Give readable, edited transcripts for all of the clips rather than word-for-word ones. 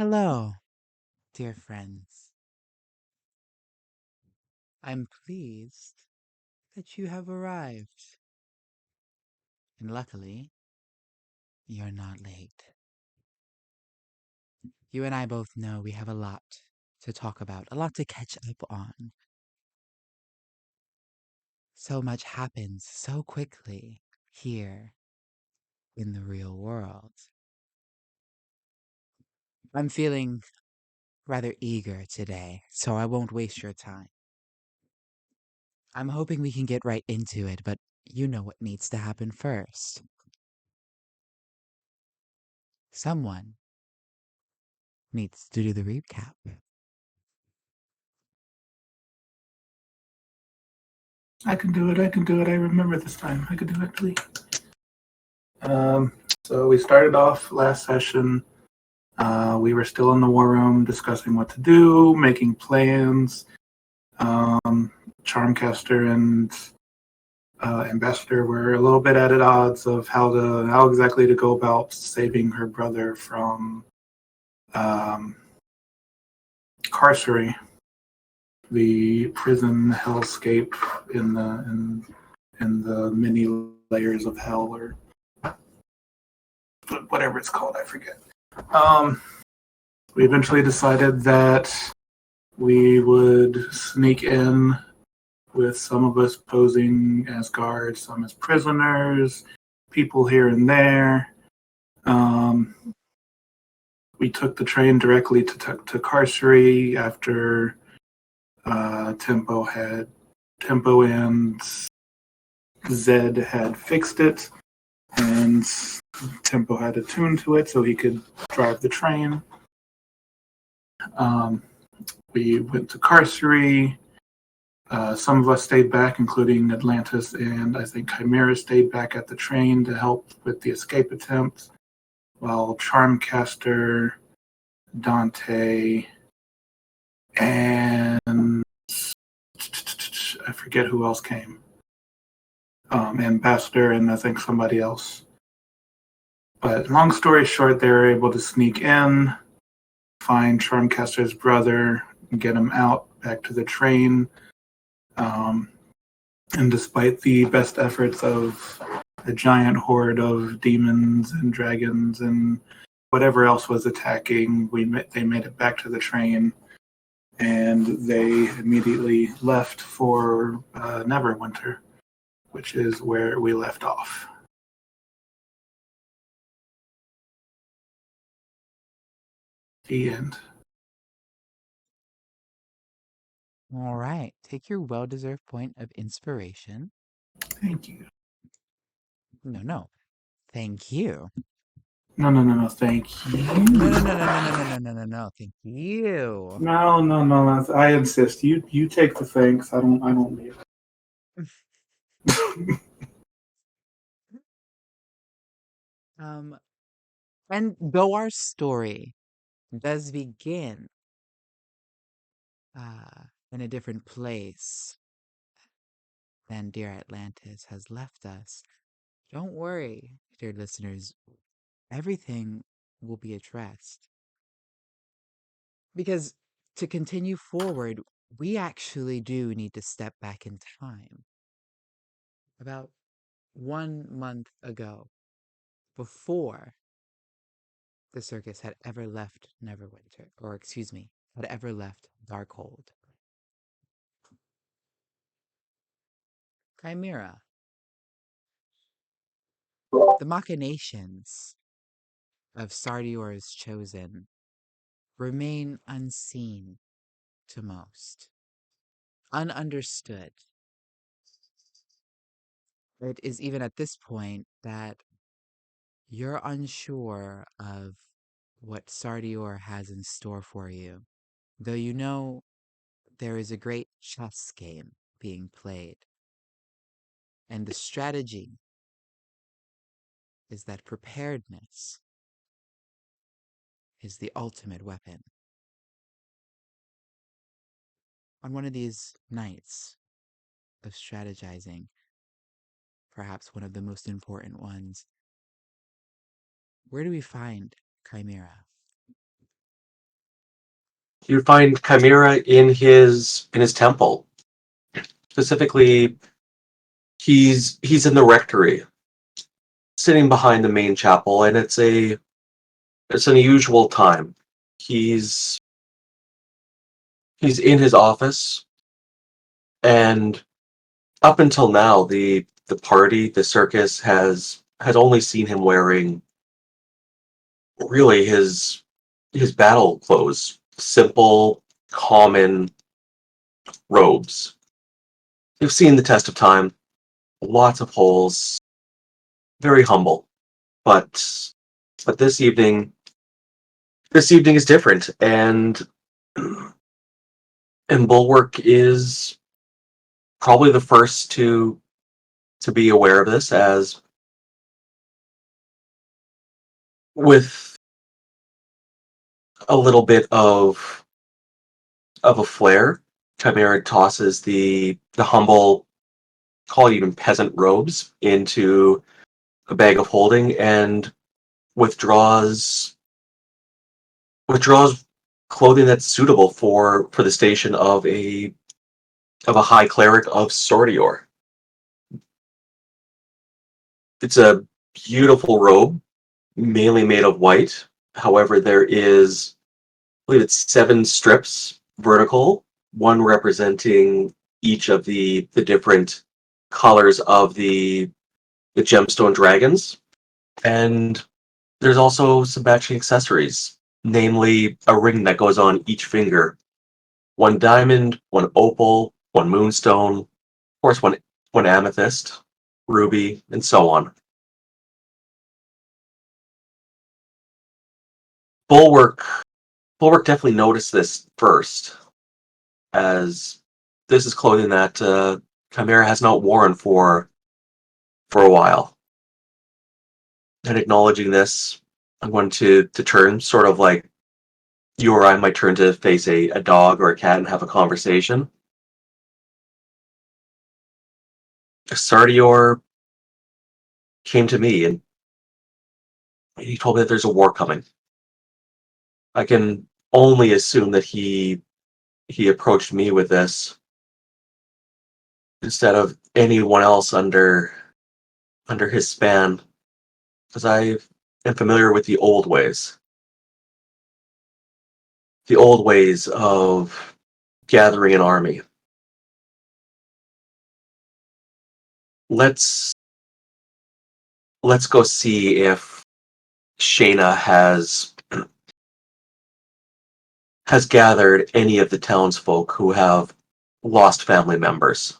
Hello, dear friends. I'm pleased that you have arrived. And luckily, you're not late. You and I both know we have a lot to talk about, a lot to catch up on. So much happens so quickly here in the real world. I'm feeling rather eager today, so I won't waste your time. I'm hoping we can get right into it, but you know what needs to happen first. Someone needs to do the recap. I can do it. I can do it. I remember this time. I can do it, please. Um, so we started off last session. We were still in the war room discussing what to do, making plans. Charmcaster and Ambassador were a little bit at odds of how exactly to go about saving her brother from carcery, the prison hellscape in the many layers of hell, or whatever it's called, I forget. We eventually decided that we would sneak in with some of us posing as guards, some as prisoners, people here and there. We took the train directly to Carcery after Tempo and Zed had fixed it, and Tempo had attuned to it so he could drive the train. We went to Carcery. Some of us stayed back, including Atlantis, and I think Chimera stayed back at the train to help with the escape attempt, while Charmcaster, Dante, and I forget who else came. Ambassador and I think somebody else. But long story short, they were able to sneak in, find Charmcaster's brother, and get him out back to the train. And despite the best efforts of a giant horde of demons and dragons and whatever else was attacking, they made it back to the train, and they immediately left for Neverwinter, which is where we left off. The end. All right, take your well deserved point of inspiration. Thank you. No. Thank you. No. Thank you. No. Thank you. No. I insist. You take the thanks. I don't need it. And though our story does begin in a different place than dear Atlantis has left us, don't worry, dear listeners. Everything will be addressed. Because to continue forward, we actually do need to step back in time. About 1 month ago, before the circus had ever left Neverwinter, or excuse me, had ever left Darkhold. Chimera. The machinations of Sardior's chosen remain unseen to most, ununderstood. It is even at this point that you're unsure of what Sardior has in store for you, though you know there is a great chess game being played. And the strategy is that preparedness is the ultimate weapon. On one of these nights of strategizing, perhaps one of the most important ones, where do we find Chimera? You find Chimera in his temple. Specifically, he's in the rectory, sitting behind the main chapel, and it's an unusual time. He's he's in his office, and up until now, the circus has only seen him wearing really his battle clothes, simple, common robes. They've seen the test of time, lots of holes, very humble. But but this evening is different, and Bulwark is probably the first to be aware of this, as with a little bit of a flair, Chimera tosses the humble, call it even peasant robes, into a bag of holding and withdraws withdraws clothing that's suitable for the station of a high cleric of Sordior. It's a beautiful robe, mainly made of white. However, there is, I believe it's 7 strips vertical, one representing each of the different colors of the gemstone dragons. And there's also some matching accessories, namely a ring that goes on each finger. One diamond, one opal, one moonstone, of course one amethyst, ruby, and so on. Bulwark Bulwark definitely noticed this first, as this is clothing that Chimera has not worn for a while. And acknowledging this, I'm going to turn, sort of like you or I might turn to face a dog or a cat and have a conversation. Sardior came to me and he told me that there's a war coming. I can only assume that he approached me with this instead of anyone else under his span, because I am familiar with the old ways of gathering an army. Let's let's go see if Shayna has gathered any of the townsfolk who have lost family members.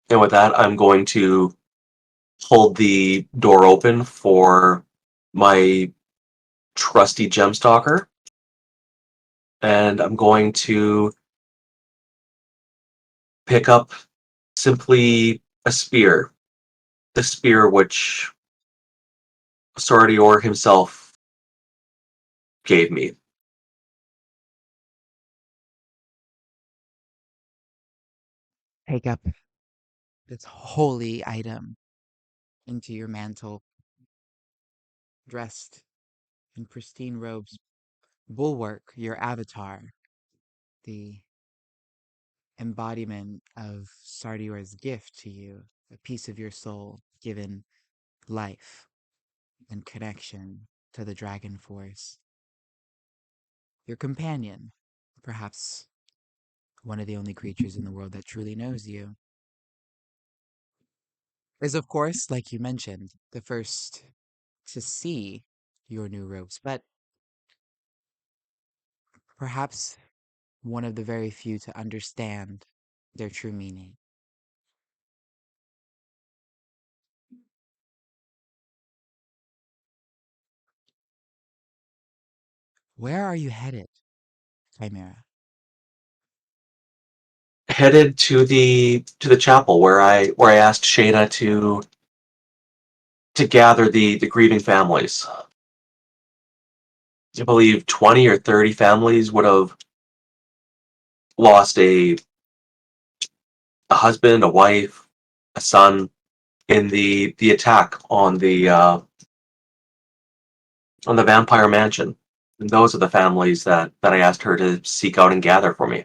And with that, I'm going to hold the door open for my trusty gemstalker, and I'm going to pick up simply a spear, the spear which Sardior himself gave me. Take up this holy item into your mantle, dressed in pristine robes. Bulwark, your avatar, the embodiment of Sardior's gift to you, a piece of your soul given life and connection to the dragon force. Your companion, perhaps one of the only creatures in the world that truly knows you, is of course, like you mentioned, the first to see your new robes, but perhaps one of the very few to understand their true meaning. Where are you headed, Chimera? Headed to the chapel where I asked Shayna to gather the grieving families. I believe 20 or 30 families would have lost a husband, a wife, a son in the attack on the vampire mansion. And those are the families that I asked her to seek out and gather for me.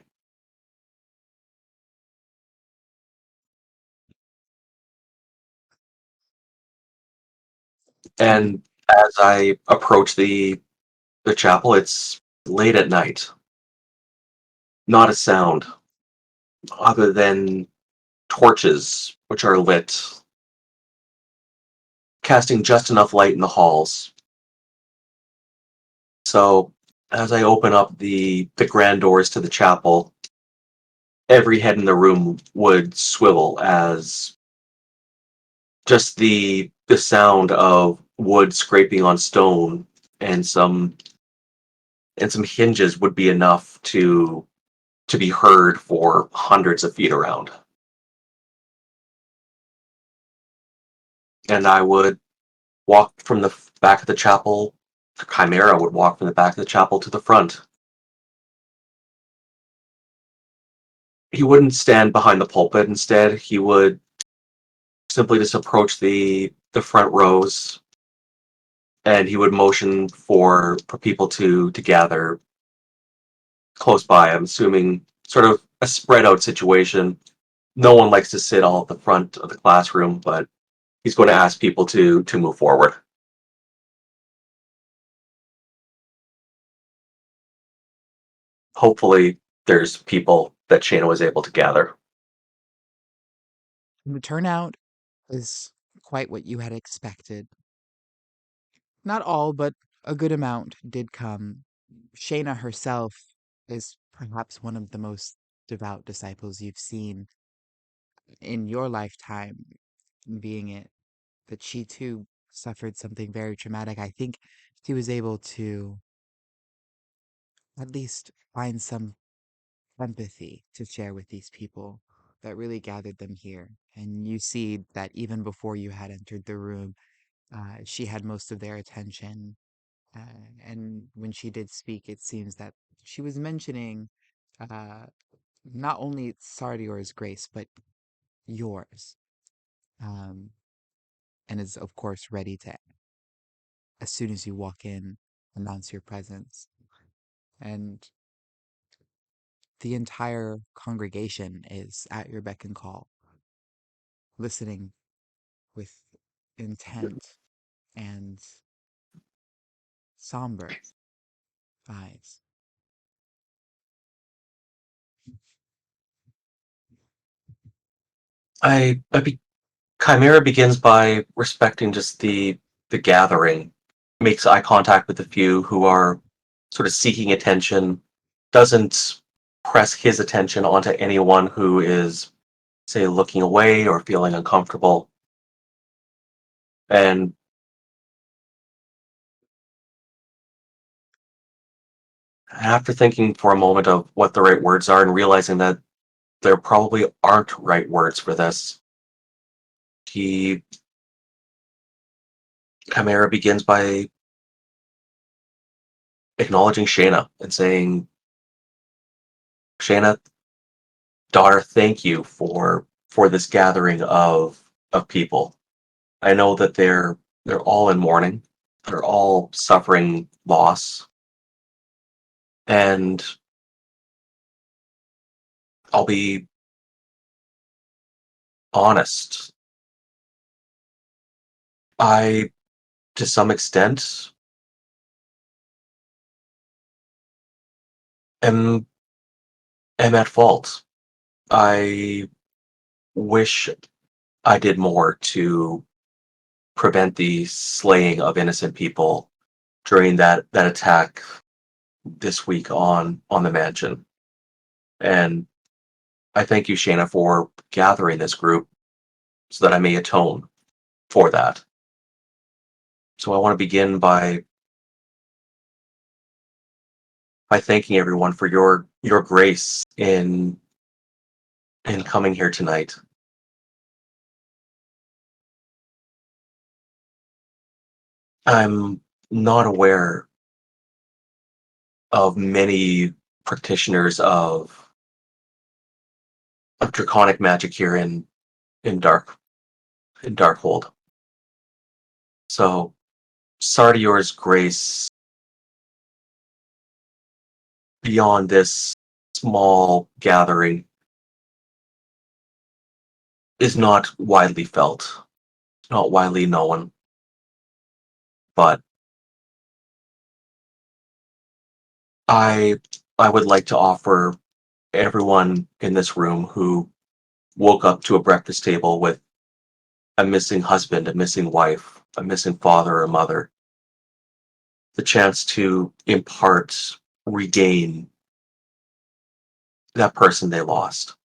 And as I approach the chapel, it's late at night. Not a sound other than torches which are lit, casting just enough light in the halls. So as I open up the grand doors to the chapel, every head in the room would swivel as just the sound of wood scraping on stone and some hinges would be enough to be heard for hundreds of feet around. And I would walk from the back of the chapel. Chimera would walk from the back of the chapel to the front. He wouldn't stand behind the pulpit. Instead, he would simply just approach the front rows, and he would motion for people to gather close by. I'm assuming sort of a spread out situation. No one likes to sit all at the front of the classroom, but he's going to ask people to move forward. Hopefully, there's people that Shayna was able to gather. The turnout is quite what you had expected. Not all, but a good amount did come. Shayna herself is perhaps one of the most devout disciples you've seen in your lifetime, being it that she too suffered something very traumatic. I think she was able to at least find some empathy to share with these people that really gathered them here. And you see that even before you had entered the room, she had most of their attention. And when she did speak, it seems that she was mentioning uh, not only Sardior's grace, but yours. Um, and is, of course, ready to, as soon as you walk in, announce your presence. And the entire congregation is at your beck and call, listening with intent and somber eyes. Chimera begins by respecting just the gathering, makes eye contact with the few who are sort of seeking attention, doesn't press his attention onto anyone who is, say, looking away or feeling uncomfortable. And after thinking for a moment of what the right words are and realizing that there probably aren't right words for this, he Chimera begins by acknowledging Shayna and saying, Shayna, daughter, thank you for this gathering of people. I know that they're all in mourning. They're all suffering loss. And I'll be honest. I, to some extent, am am at fault. I wish I did more to prevent the slaying of innocent people during that attack this week on the mansion. And I thank you, Shayna, for gathering this group so that I may atone for that. So I want to begin by thanking everyone for your grace in coming here tonight. I'm not aware of many practitioners of draconic magic here in Dark in Darkhold. So Sardior's grace beyond this small gathering is not widely felt, not widely known, but I I would like to offer everyone in this room who woke up to a breakfast table with a missing husband, a missing wife, a missing father or mother, the chance to impart, regain that person they lost.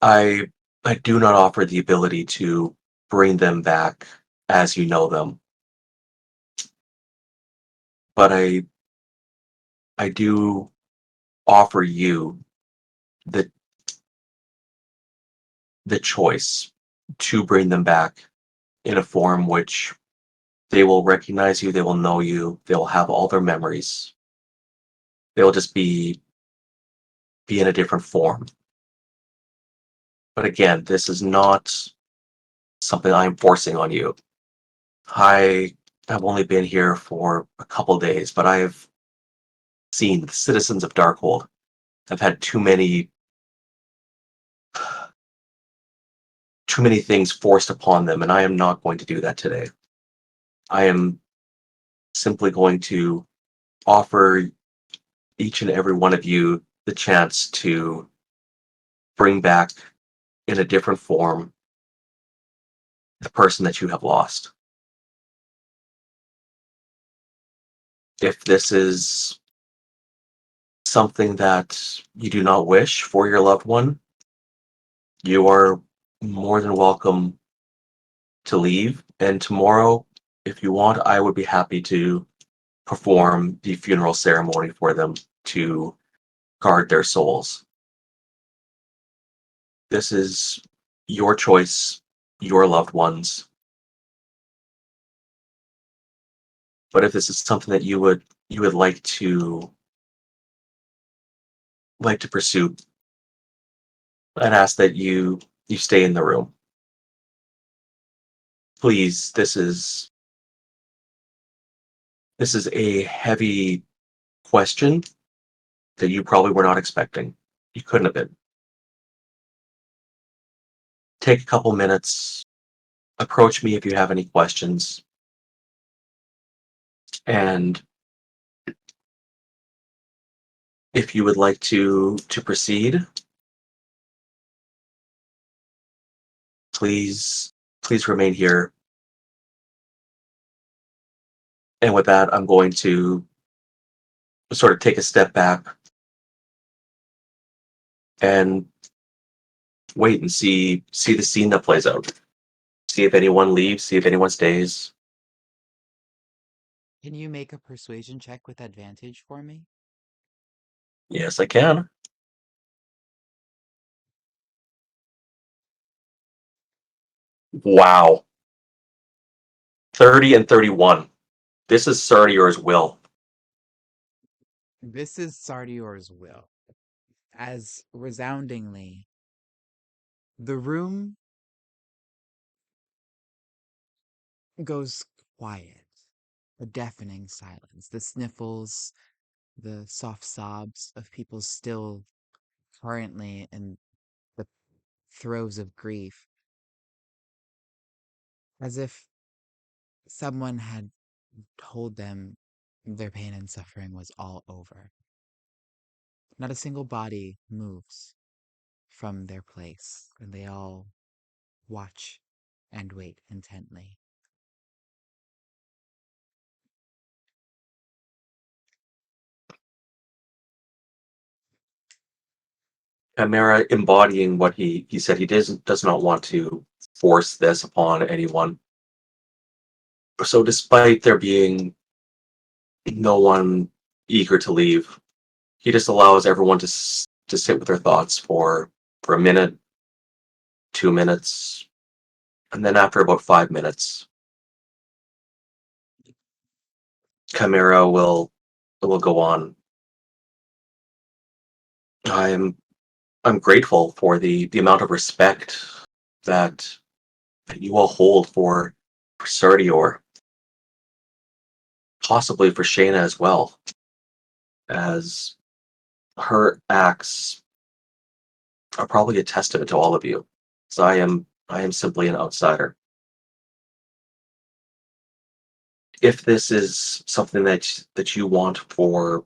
I I do not offer the ability to bring them back as you know them, but I do offer you the the choice to bring them back in a form which they will recognize you, they will know you, they will have all their memories. They will just be in a different form. But again, this is not something I'm forcing on you. I have only been here for a couple days, but I've seen the citizens of Darkhold. I've had too many things forced upon them, and I am not going to do that today. I am simply going to offer each and every one of you the chance to bring back in a different form the person that you have lost. If this is something that you do not wish for your loved one, you are more than welcome to leave. And tomorrow, if you want, I would be happy to perform the funeral ceremony for them to guard their souls. This is your choice, your loved ones. But if this is something that you would like to pursue, I'd ask that you stay in the room. Please, this is a heavy question that you probably were not expecting. You couldn't have been. Take a couple minutes, approach me if you have any questions, and if you would like to proceed, please remain here. And with that, I'm going to sort of take a step back and wait and see the scene that plays out. See if anyone leaves, see if anyone stays. Can you make a persuasion check with advantage for me? Yes, I can. Wow. 30 and 31. This is Sardior's will. This is Sardior's will. As resoundingly, the room goes quiet, a deafening silence. The sniffles, the soft sobs of people still currently in the throes of grief, as if someone had told them their pain and suffering was all over. Not a single body moves from their place, and they all watch and wait intently. Chimera embodying what he said. He does not want to force this upon anyone. So despite there being no one eager to leave, he just allows everyone to sit with their thoughts for a minute, 2 minutes, and then after about 5 minutes, Chimera will go on. I'm I'm grateful for the amount of respect that you all hold for Sardior. possibly for Shayna as well, as her acts are probably a testament to all of you. So I am simply an outsider. If this is something that you want for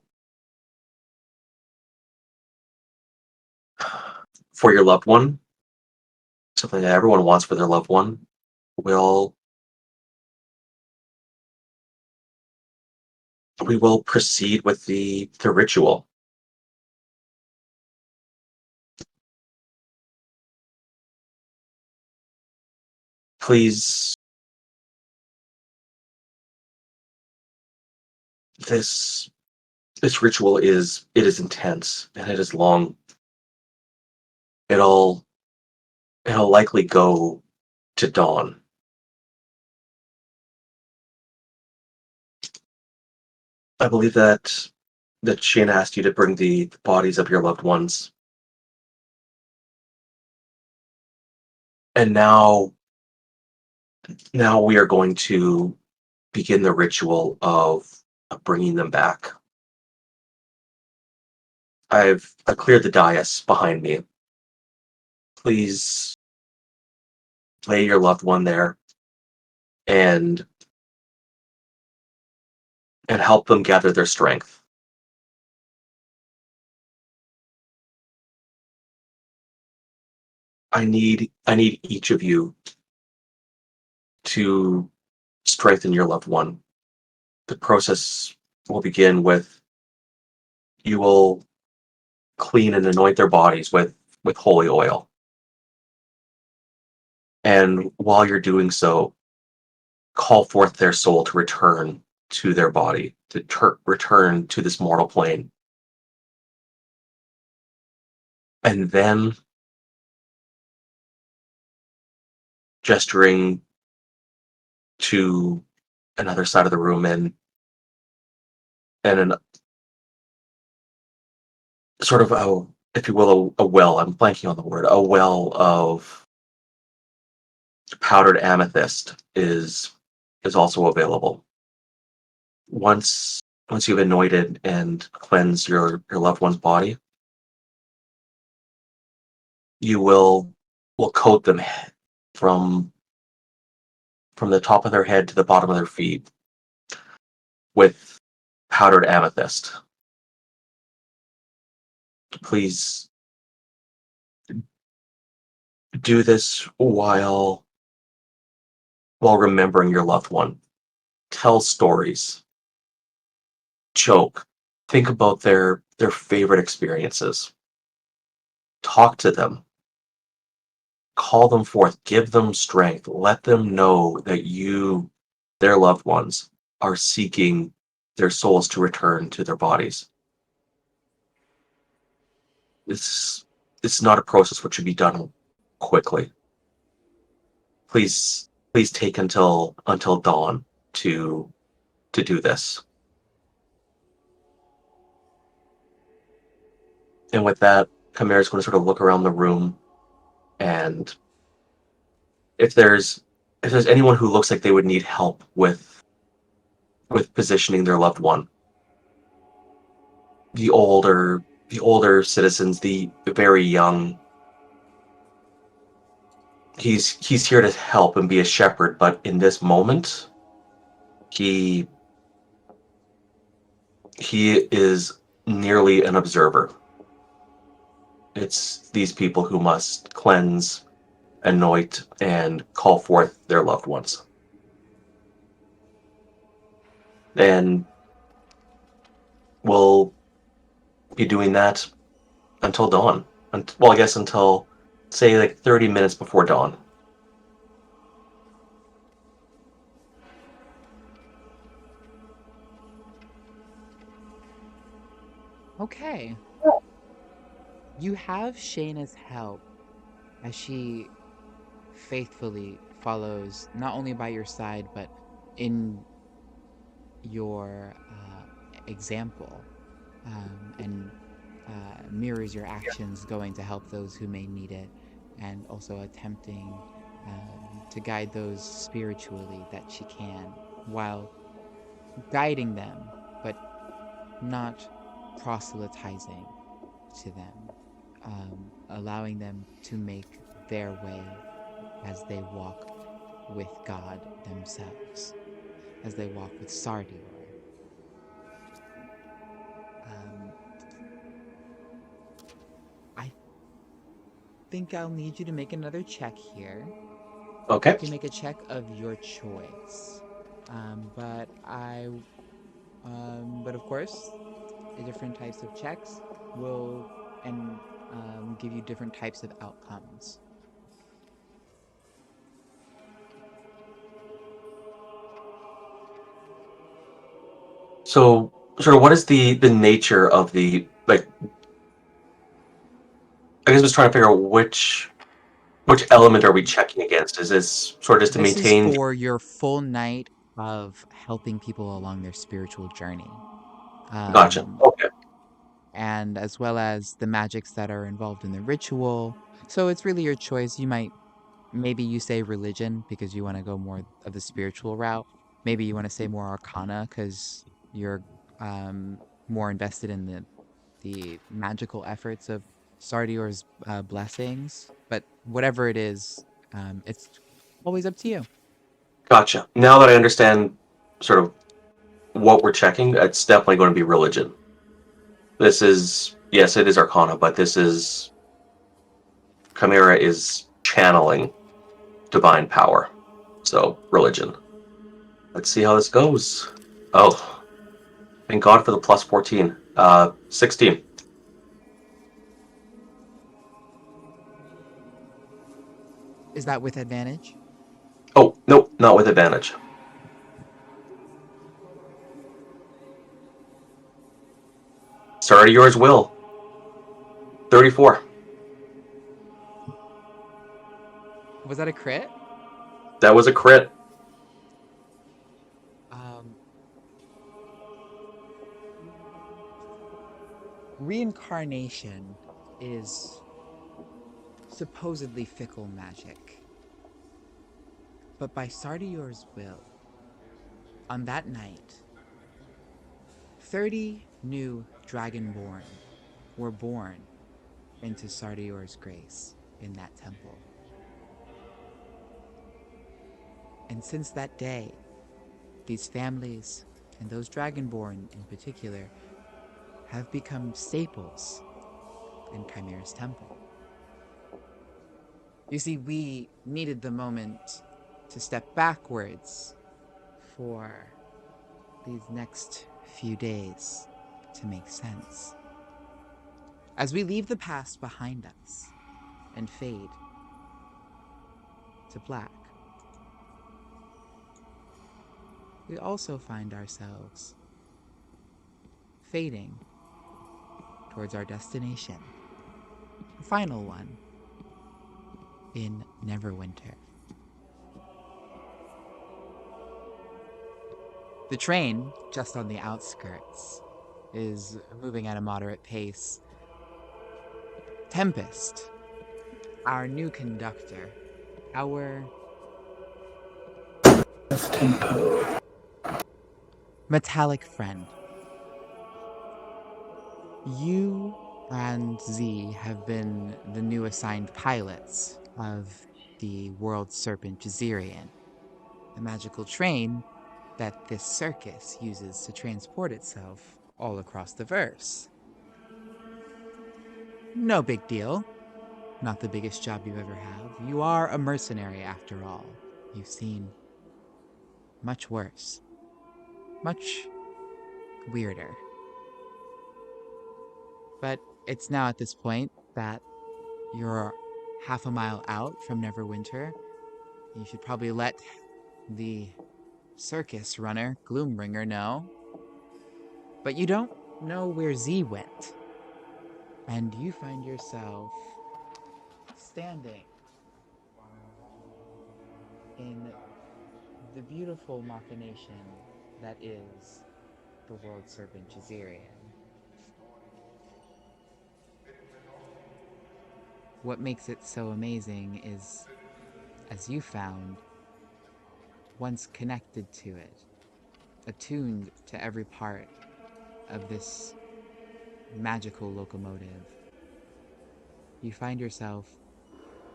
your loved one, something that everyone wants for their loved one, we'll we will proceed with the ritual. Please, this this ritual is intense and it is long. It'll it'll likely go to dawn. I believe that Shane asked you to bring the bodies of your loved ones, and now we are going to begin the ritual of bringing them back. I cleared the dais behind me. Please lay your loved one there and help them gather their strength. I need each of you to strengthen your loved one. The process will begin with you will clean and anoint their bodies with holy oil. And while you're doing so, call forth their soul to return to their body, to return to this mortal plane. And then, gesturing to another side of the room and an sort of a, if you will, a well. I'm blanking on the word. A well of powdered amethyst is also available. Once you've anointed and cleansed your loved one's body, you will coat them from from the top of their head to the bottom of their feet with powdered amethyst. Please do this while remembering your loved one. Tell stories. Joke. Think about their favorite experiences. Talk to them. Call them forth. Give them strength. Let them know that you, their loved ones, are seeking their souls to return to their bodies. It's not a process which should be done quickly. Please take until dawn to do this. And with that, Chimera is going to sort of look around the room, and if there's anyone who looks like they would need help with positioning their loved one, the older citizens, the very young, he's here to help and be a shepherd, but in this moment, he he is nearly an observer. It's these people who must cleanse, anoint, and call forth their loved ones. And we'll be doing that until dawn. Well, I guess until, say, like 30 minutes before dawn. Okay. You have Shayna's help as she faithfully follows not only by your side, but in your example, and mirrors your actions going to help those who may need it, and also attempting to guide those spiritually that she can, while guiding them, but not proselytizing to them, allowing them to make their way as they walk with God themselves, as they walk with Sardior. Um, I think I'll need you to make another check here. You Okay. can make a check of your choice. But but of course, different types of checks will and give you different types of outcomes. So, sort of, what is the nature of the like? I guess I was trying to figure out which element are we checking against? Is this sort of just to This is maintain? for your full night of helping people along their spiritual journey. Gotcha. Um, Okay. and as well as the magics that are involved in the ritual. So it's really your choice. Maybe you say religion because you want to go more of the spiritual route. Maybe you want to say more arcana because you're um, more invested in the magical efforts of Sardior's blessings. But whatever it is, it's always up to you. Gotcha. Now that I understand sort of what we're checking, it's definitely going to be religion. This is, yes, it is Arcana, but this is Chimera is channeling divine power. So religion. Let's see how this goes. Oh, thank God for the plus 14. 16. Is that with advantage? Oh, nope, not with advantage. Sorry to yours, Will. 34. Was that a crit? That was a crit. Um, Reincarnation is supposedly fickle magic, but by Sardior's will, on that night, 30 new Dragonborn were born into Sardior's grace in that temple. And since that day, these families, and those Dragonborn in particular, have become staples in Chimera's temple. You see, we needed the moment to step backwards for these next few days to make sense. As we leave the past behind us and fade to black, we also find ourselves fading towards our destination, the final one in Neverwinter. The train, just on the outskirts, is moving at a moderate pace. Tempest, our new conductor, our Tempo. metallic friend, you and Z have been the new assigned pilots of the World Serpent Jazirian, the magical train that this circus uses to transport itself all across the verse. No big deal. Not the biggest job you ever have. You are a mercenary after all. You've seen much worse, much weirder. But it's now at this point that you're half a mile out from Neverwinter. You should probably let the circus runner, Gloombringer, know. But you don't know where Z went. And you find yourself standing in the beautiful machination that is the World Serpent Jazirian. What makes it so amazing is, as you found, once connected to it, attuned to every part of this magical locomotive. You find yourself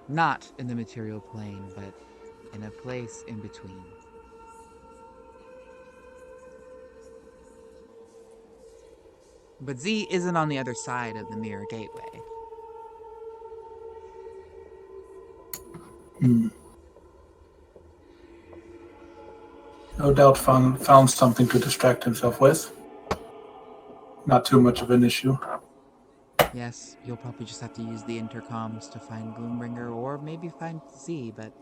not in the material plane, but in a place in between. But Z isn't on the other side of the mirror gateway. Hmm. No doubt found something to distract himself with. Not too much of an issue. Yes, you'll probably just have to use the intercoms to find Gloombringer or maybe find Z, but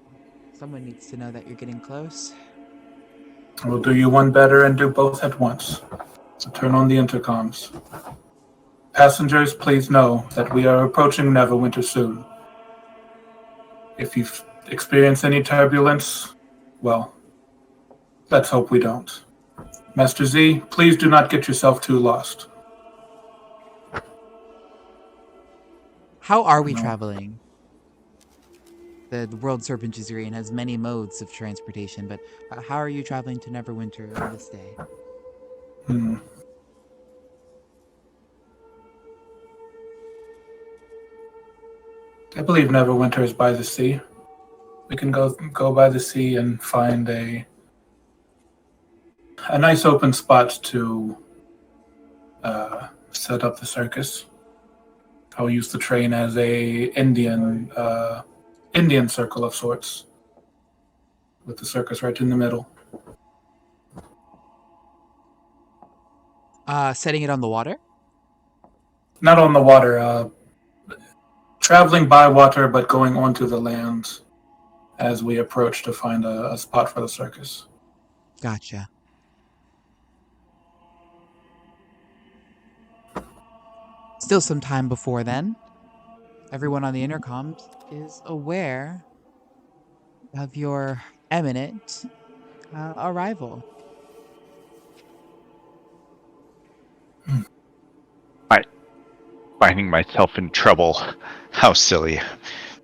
someone needs to know that you're getting close. We'll do you one better and do both at once. So turn on the intercoms. Passengers, please know that we are approaching Neverwinter soon. If you experience any turbulence, well, let's hope we don't. Master Z, please do not get yourself too lost. How are we No. traveling? The world Serpent Jazarian has many modes of transportation, but how are you traveling to Neverwinter on this day? Hmm. I believe Neverwinter is by the sea. We can go by the sea and find a nice open spot to set up the circus. I'll use the train as a Indian circle of sorts, with the circus right in the middle. Setting it on the water? Not on the water, traveling by water, but going onto the land as we approach to find a spot for the circus. Gotcha. Still some time before then. Everyone on the intercoms is aware of your imminent arrival. Finding myself in trouble. How silly.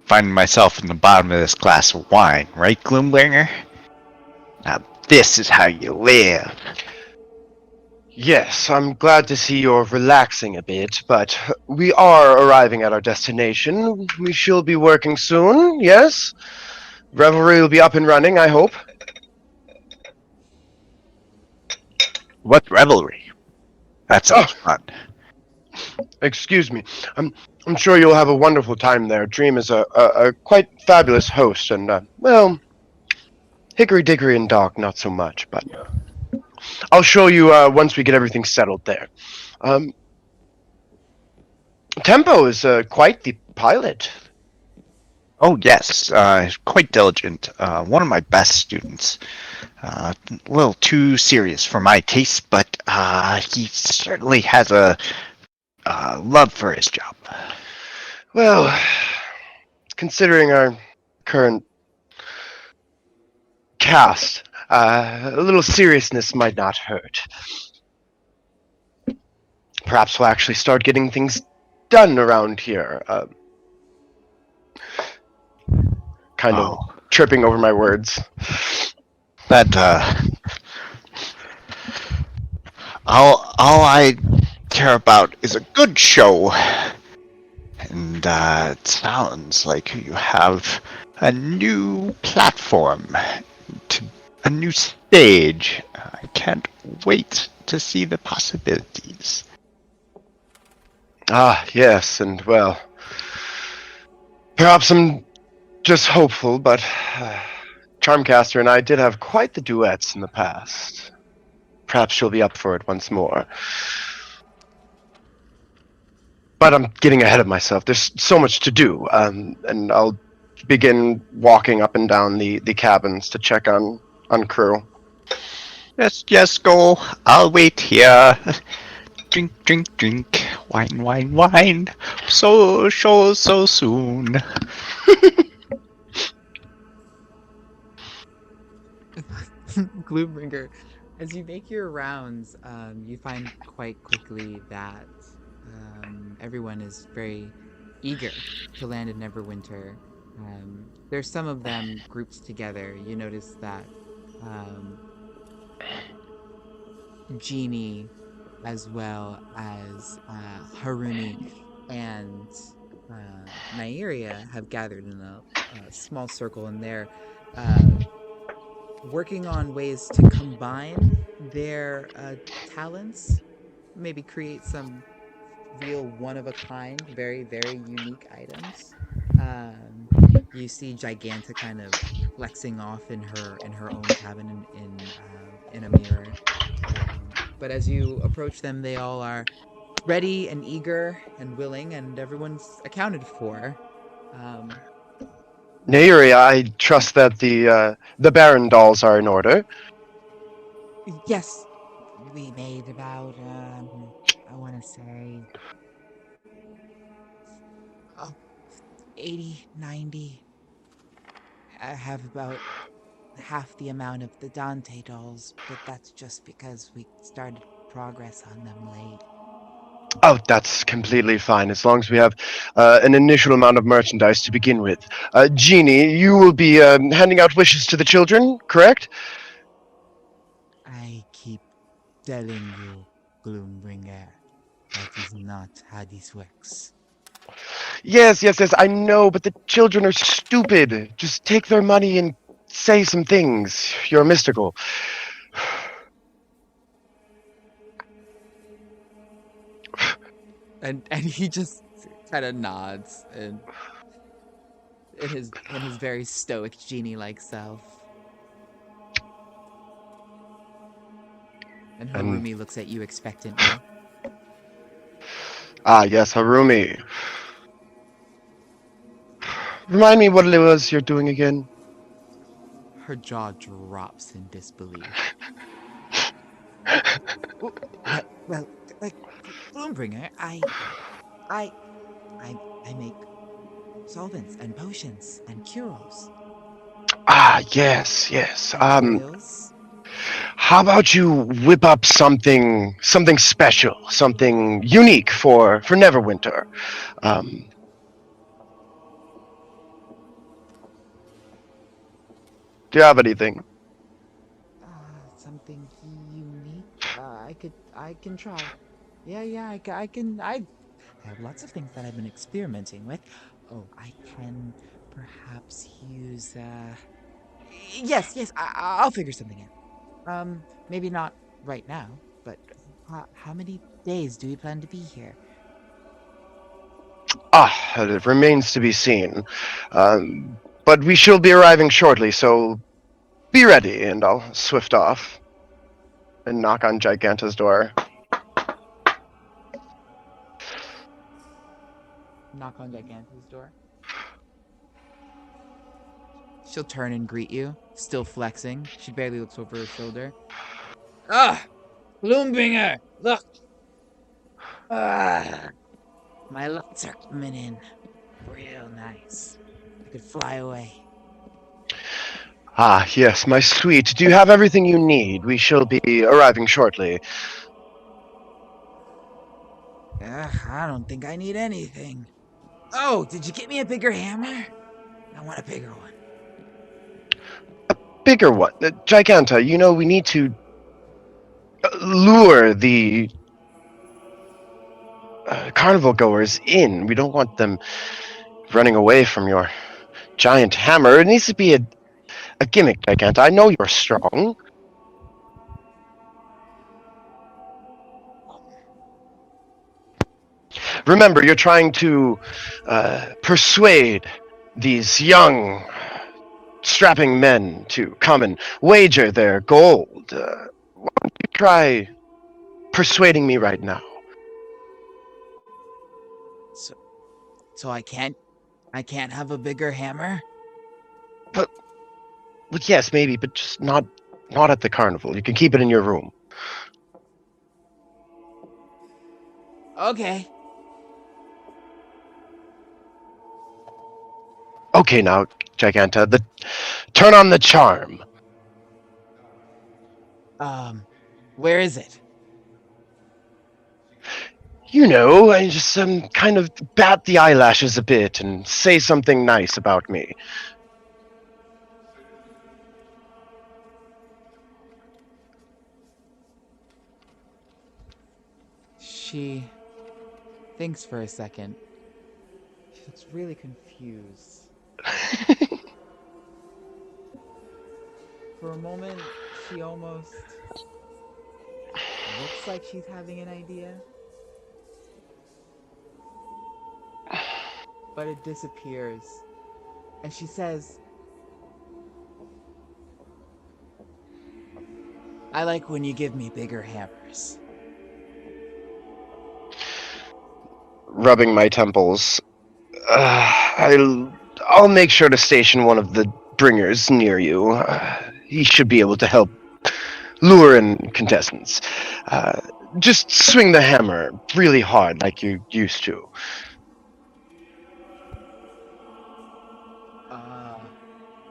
Finding myself in the bottom of this glass of wine, right, Gloombringer? Now this is how you live. Yes, I'm glad to see you're relaxing a bit, but we are arriving at our destination. We shall be working soon, yes? Revelry will be up and running, I hope. What revelry? That sounds fun. Excuse me. I'm sure you'll have a wonderful time there. Dream is a quite fabulous host, and, well, Hickory Dickory and Doc, not so much, but I'll show you once we get everything settled there. Tempo is quite the pilot. Oh yes, quite diligent. One of my best students. A little too serious for my taste, but he certainly has a love for his job. Well, considering our current cast, a little seriousness might not hurt. Perhaps we'll actually start getting things done around here. Kind of tripping over my words. That all I care about is a good show, and it sounds like you have a new platform, a new stage. I can't wait to see the possibilities. Ah, yes, and well, perhaps I'm just hopeful, but Charmcaster and I did have quite the duets in the past. Perhaps she'll be up for it once more. But I'm getting ahead of myself. There's so much to do, and I'll begin walking up and down the cabins to check on crew. Yes, go. I'll wait here. Drink, drink, drink. Wine, wine, wine. So soon. Gloombringer, as you make your rounds, you find quite quickly that everyone is very eager to land in Neverwinter. There's some of them grouped together. You notice that um, Genie, as well as Harumi and Nymeria have gathered in a small circle, and they're uh, working on ways to combine their talents, maybe create some real one of a kind, very, very unique items. Um, you see Giganta kind of flexing off in her own cabin in a mirror. But as you approach them, they all are ready and eager and willing, and everyone's accounted for. Um, Nairi, I trust that the Baron dolls are in order. yes, we made about I want to say oh, 80, 90. I have about half the amount of the Dante dolls, but that's just because we started progress on them late. Oh, that's completely fine, as long as we have an initial amount of merchandise to begin with. Jeannie, you will be handing out wishes to the children, correct? I keep telling you, Gloombringer, that is not how this works. Yes, yes, yes, I know, but the children are stupid. Just take their money and say some things. You're mystical. And he just kind of nods and in his very stoic genie like self. And And Harumi looks at you expectantly. yes, Harumi. Remind me what it was you're doing again. Her jaw drops in disbelief. Well, like Gloombringer, I, I make solvents and potions and cure-alls Yes, yes. and oils. How about you whip up something special, something unique for Neverwinter? Um, do you have anything? Something unique. I can try. Yeah, I have lots of things that I've been experimenting with. Oh, I can perhaps use, yes, I'll figure something out. Maybe not right now, but how many days do we plan to be here? It remains to be seen. But we shall be arriving shortly, so be ready, and I'll swift off and knock on Giganta's door. Knock on Giganta's door. She'll turn and greet you, still flexing. She barely looks over her shoulder. Ah, Bloombringer, look. Ah, my lights are coming in real nice. I could fly away. Yes, my sweet. Do you have everything you need? We shall be arriving shortly. I don't think I need anything. Oh, did you get me a bigger hammer? I want a bigger one. Bigger one. Giganta, we need to lure the carnival goers in. We don't want them running away from your giant hammer. It needs to be a gimmick, Giganta. I know you're strong. Remember, you're trying to persuade these young, strapping men to come and wager their gold. Why don't you try persuading me right now? So, so I can't have a bigger hammer? But well, yes, maybe, but just not at the carnival. You can keep it in your room. Okay. Okay, now, Giganta, turn on the charm. Where is it? I just kind of bat the eyelashes a bit and say something nice about me. She thinks for a second. She looks really confused. For a moment, she almost looks like she's having an idea. But it disappears. And she says, I like when you give me bigger hammers. Rubbing my temples. I'll make sure to station one of the bringers near you. He should be able to help lure in contestants. Just swing the hammer really hard like you used to.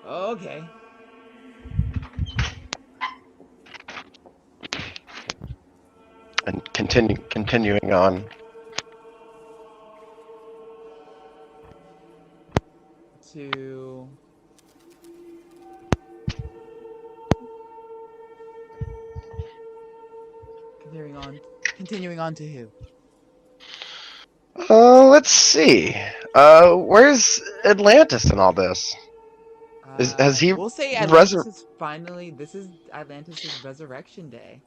Okay. And continuing on. To continuing on to who? Let's see. Where's Atlantis in all this? Has he We'll say resur- Atlantis is finally. This is Atlantis' resurrection day.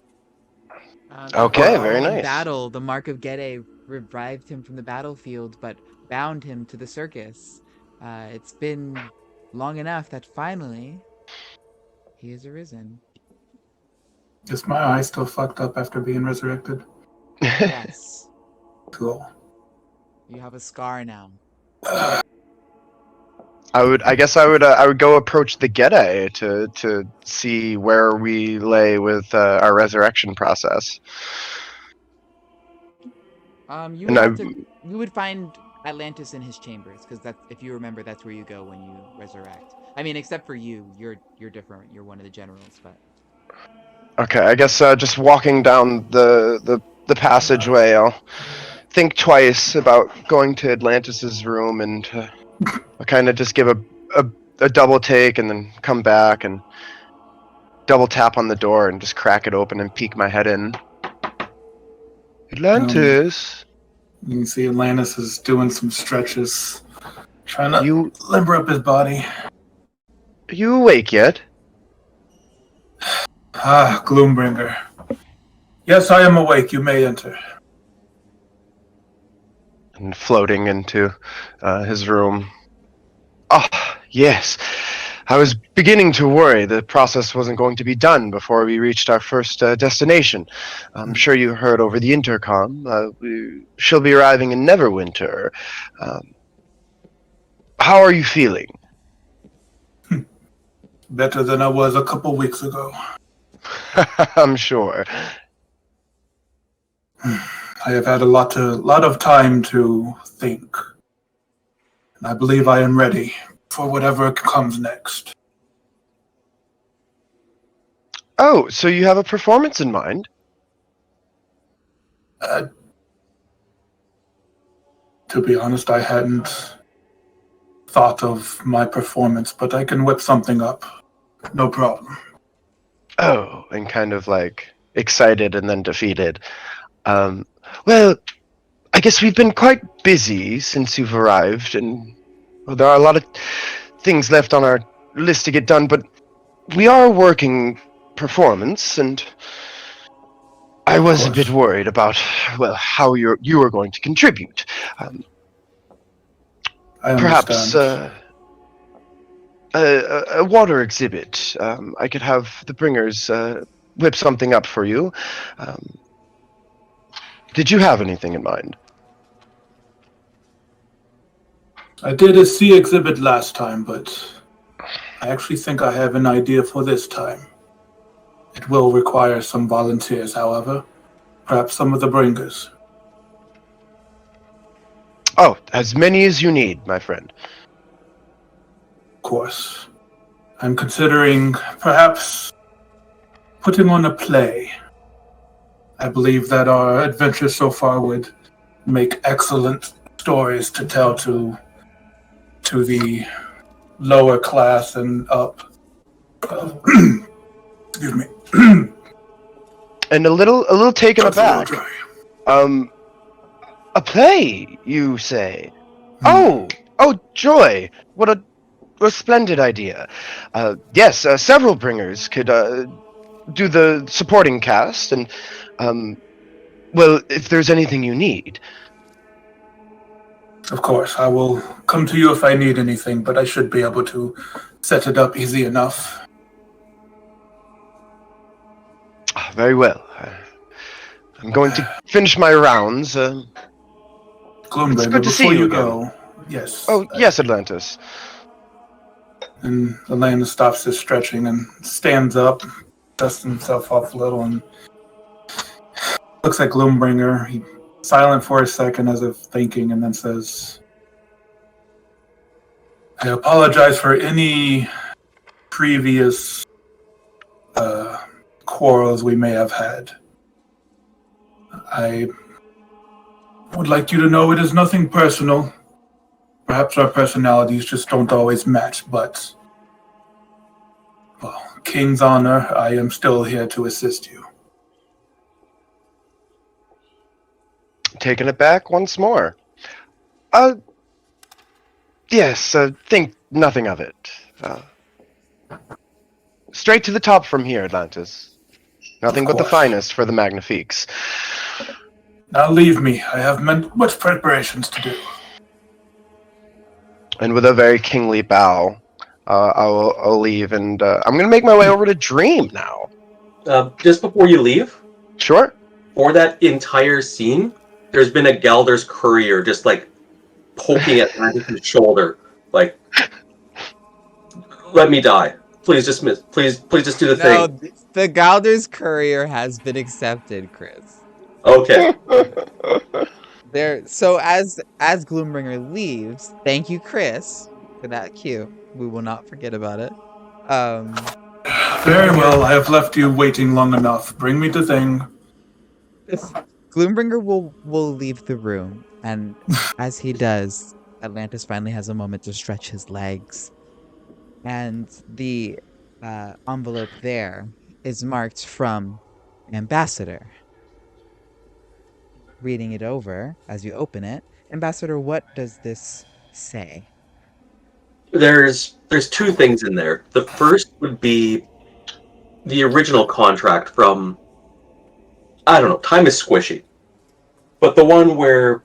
Okay, After very in nice. battle, the Mark of Gede revived him from the battlefield, but bound him to the circus. It's been long enough that finally he has arisen. Is my eye still fucked up after being resurrected? Yes, Cool. you have a scar now. I guess I would go approach the Gede to see where we lay with our resurrection process. You And would I have to. You would find Atlantis in his chambers, because that's, if you remember, that's where you go when you resurrect. I mean, except for you're different. You're one of the generals, but Okay, I guess just walking down the passageway, I'll think twice about going to Atlantis's room, and I'll kind of just give a double take and then come back and double tap on the door and just crack it open and peek my head in. Atlantis, You can see Atlantis is doing some stretches, trying to you limber up his body. are you awake yet? Ah, Gloombringer. Yes, I am awake. You may enter. And floating into his room. Ah, yes. I was beginning to worry the process wasn't going to be done before we reached our first destination. I'm sure you heard over the intercom. She'll be arriving in Neverwinter. How are you feeling? Better than I was a couple weeks ago. I'm sure. I have had a lot of time to think. And I believe I am ready for whatever comes next. Oh, so you have a performance in mind? To be honest, I hadn't thought of my performance, but I can whip something up. No problem. Oh, and kind of like excited and then defeated. Well, I guess we've been quite busy since you've arrived, and well, there are a lot of things left on our list to get done, but we are working performance, and I was a bit worried about, well, how you were going to contribute. I Perhaps understand. a water exhibit. I could have the bringers whip something up for you. Did you have anything in mind? I did a sea exhibit last time, but I actually think I have an idea for this time. It will require some volunteers, however. Perhaps some of the bringers. Oh, as many as you need, my friend. Of course. I'm considering perhaps putting on a play. I believe that our adventure so far would make excellent stories to tell to the lower class and up. Excuse me. And a little taken That's a little aback. dry. A play, you say? Hmm. Oh, joy! What a splendid idea. Yes, several bringers could do the supporting cast, and well, if there's anything you need. Of course, I will come to you if I need anything, but I should be able to set it up easy enough. Ah, very well. I'm going to finish my rounds. It's Gloombringer, good to see before you you again. go, yes. Oh, yes, Atlantis. And Elena stops his stretching and stands up, dusts himself off a little, and looks at Gloombringer. He's silent for a second as if thinking, and then says, I apologize for any previous quarrels we may have had. I would like you to know it is nothing personal. Perhaps our personalities just don't always match, but, well, King's honor, I am still here to assist you. Taking it back once more. Yes, think nothing of it. Uh, Straight to the top from here, Atlantis. Of Nothing but the course. finest for the Magnifiques. Now leave me. I have much preparations to do. And with a very kingly bow, I'll leave, and I'm going to make my way over to Dream now. Just before you leave, Sure. for that entire scene, there's been a Galder's courier just like poking at Atlantis' shoulder, like, "Let me die. Please just please just do the No, thing." the Galders courier has been accepted, Chris. Okay. There. So as Gloombringer leaves, thank you, Chris, for that cue. We will not forget about it. Very Gloombringer well, I have left you waiting long enough. Bring me the thing. Gloombringer will leave the room, and as he does, Atlantis finally has a moment to stretch his legs, and the envelope there is marked from Ambassador. Reading it over as you open it, Ambassador, what does this say? There's two things in there. The first would be the original contract from, I don't know, time is squishy. But the one where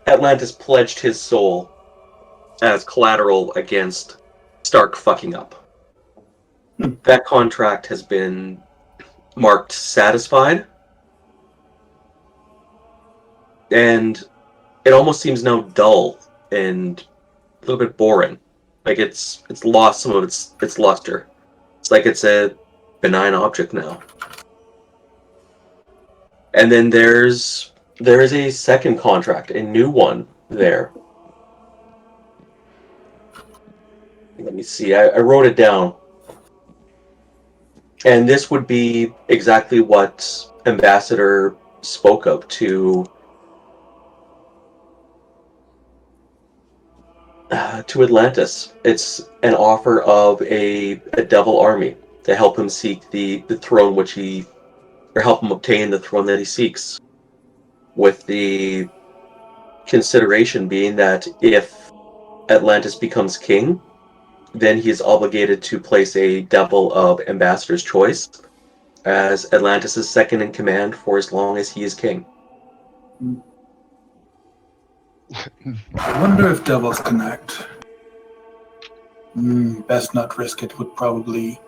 Atlantis pledged his soul as collateral against Stark fucking up. That contract has been marked satisfied, and it almost seems now dull and a little bit boring. Like it's lost some of its luster. It's like it's a benign object now. And then there is a second contract, a new one there. Let me see. I wrote it down. And this would be exactly what Ambassador spoke of to Atlantis. It's an offer of a devil army to help him seek the throne which he, or help him obtain the throne that he seeks. With the consideration being that if Atlantis becomes king, then he is obligated to place a devil of Ambassador's choice as Atlantis' second in command for as long as he is king. I wonder if devils connect. Best not risk it. Would probably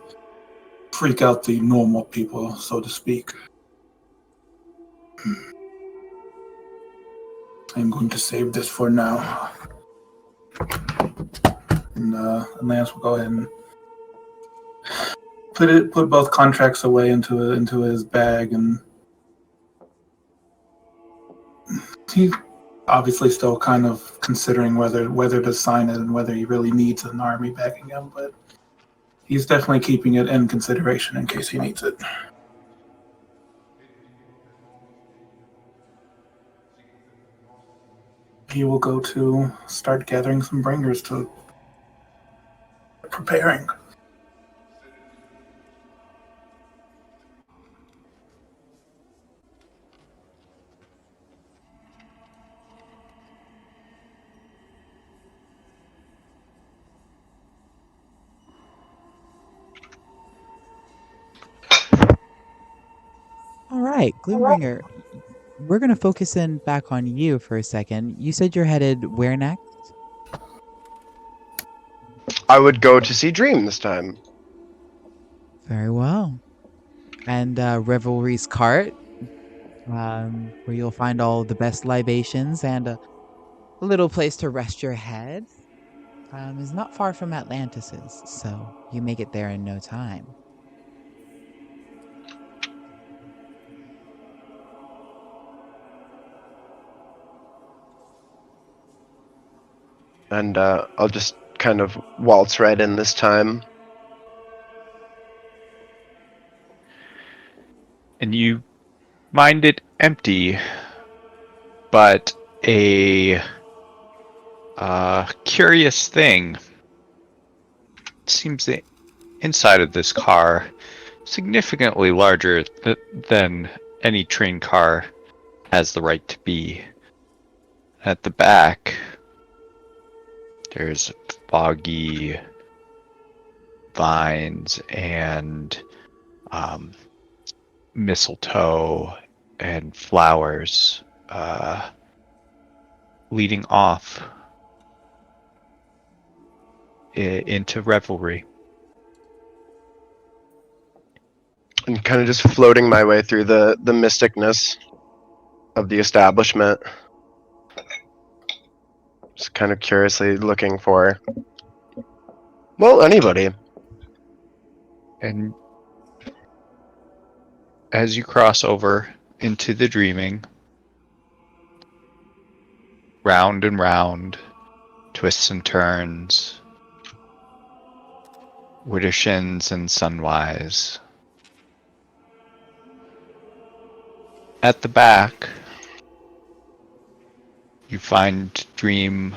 freak out the normal people, so to speak. I'm going to save this for now. And Lance will go ahead and put both contracts away into his bag, and he's obviously still kind of considering whether to sign it and whether he really needs an army backing him, but he's definitely keeping it in consideration in case he needs it. He will go to start gathering some bringers to preparing. right, Gloombringer, we're going to focus in back on you for a second. You said you're headed where next? I would go to see Dream this time. Very well. And Revelry's Cart, where you'll find all the best libations and a little place to rest your head, is not far from Atlantis's, so you make it there in no time. And I'll just kind of waltz right in this time. And you find it empty, but a curious thing. It seems the inside of this car significantly larger than any train car has the right to be. At the back, there's foggy vines and mistletoe and flowers leading off into revelry. And kind of just floating my way through the mysticness of the establishment. Just kind of curiously looking for, well, anybody. And as you cross over into the dreaming, round and round, twists and turns, widdershins and sunwise. At the back, you find Dream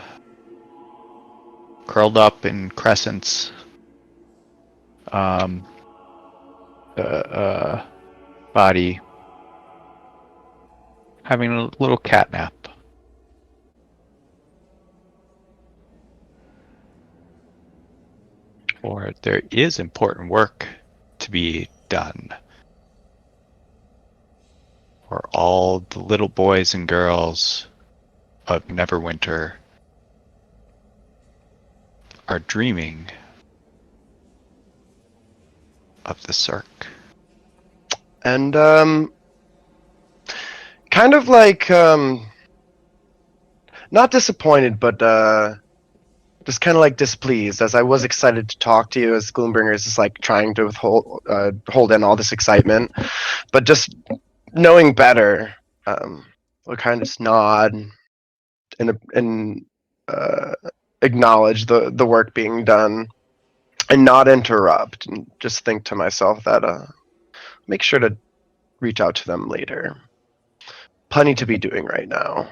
curled up in crescents, body, having a little cat nap. Or there is important work to be done. For all the little boys and girls of Neverwinter are dreaming of the Cirque. And kind of like not disappointed, but just kind of like displeased, as I was excited to talk to you, as Gloombringer is just like trying to hold in all this excitement, but just knowing better, we'll kind of just nod and acknowledge the work being done and not interrupt, and just think to myself that make sure to reach out to them later. Plenty to be doing right now.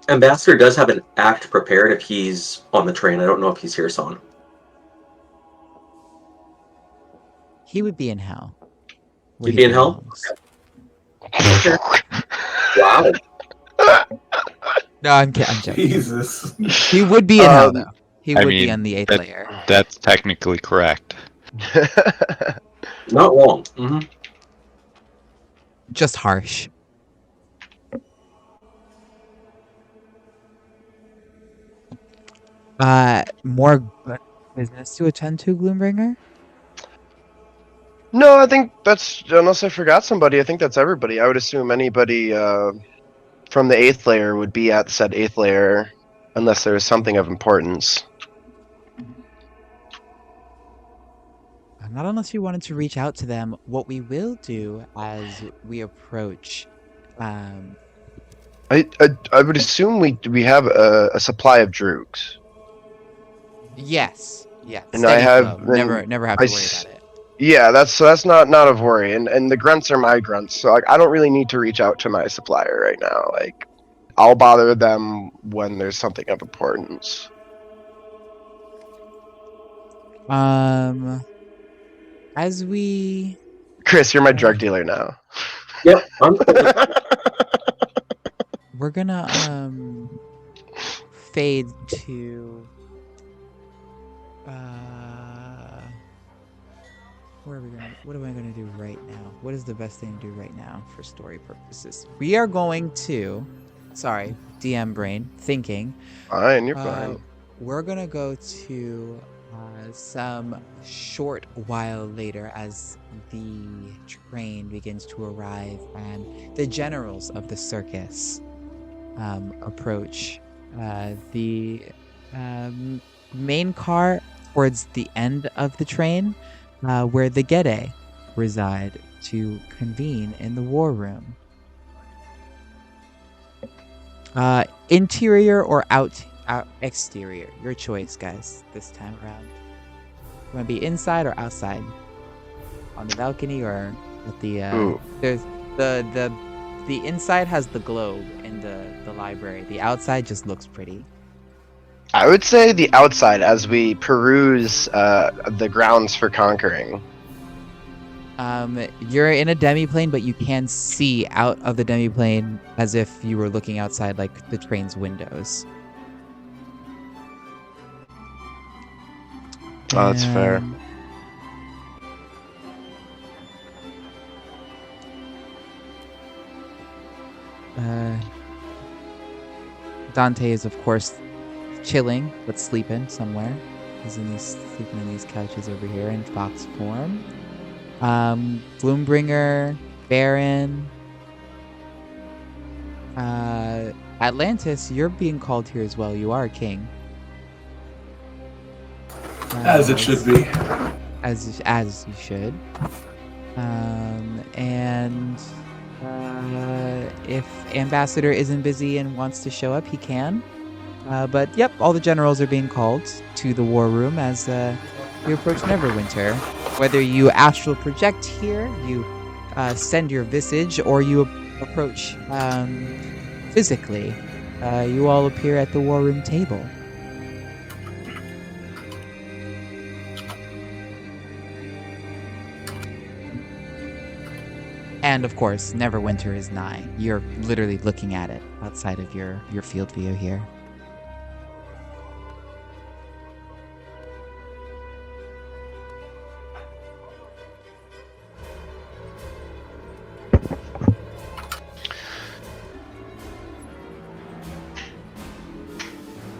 Ambassador does have an act prepared if he's on the train. I don't know if he's here, Son. He would be in hell. Where He'd he be in hell? belongs. Okay. Wow. No, I'm joking. Jesus. He would be in hell, though. He I would be mean, on the 8th layer. That's technically correct. Not wrong. Mm-hmm. Just harsh. More business to attend to, Gloombringer? No, I think that's, unless I forgot somebody, I think that's everybody. I would assume anybody from the 8th layer would be at said 8th layer, unless there is something of importance. Not unless you wanted to reach out to them. What we will do as we approach, I would assume we have a supply of droogs. yes, And steady I have flow. been- never have to worry about it. Yeah, that's not of worry. And the grunts are my grunts, so I don't really need to reach out to my supplier right now. Like, I'll bother them when there's something of importance. As we Chris, you're my drug dealer now. Yep, I'm cool with we're gonna fade to what am I gonna do right now? What is the best thing to do right now for story purposes? We are going to sorry, DM brain thinking. Fine, you're fine. We're gonna go to some short while later as the train begins to arrive and the generals of the circus approach the main car towards the end of the train where the Gede reside to convene in the war room. Interior or exterior? Your choice, guys, this time around. You want to be inside or outside? On the balcony or at the there's the inside has the globe in the library. The outside just looks pretty. I would say the outside as we peruse the grounds for conquering. You're in a demiplane, but you can see out of the demiplane as if you were looking outside, like the train's windows. Oh, that's fair. Dante is, of course, chilling but sleeping somewhere. He's sleeping in these couches over here in fox form. Bloombringer, Baron, Atlantis, you're being called here as well. You are a king. As it should be. As you should. And if Ambassador isn't busy and wants to show up, he can. But yep, all the generals are being called to the war room as we approach Neverwinter. Whether you astral project here, you send your visage, or you approach physically, you all appear at the war room table. And of course, Neverwinter is nigh. You're literally looking at it outside of your field view here.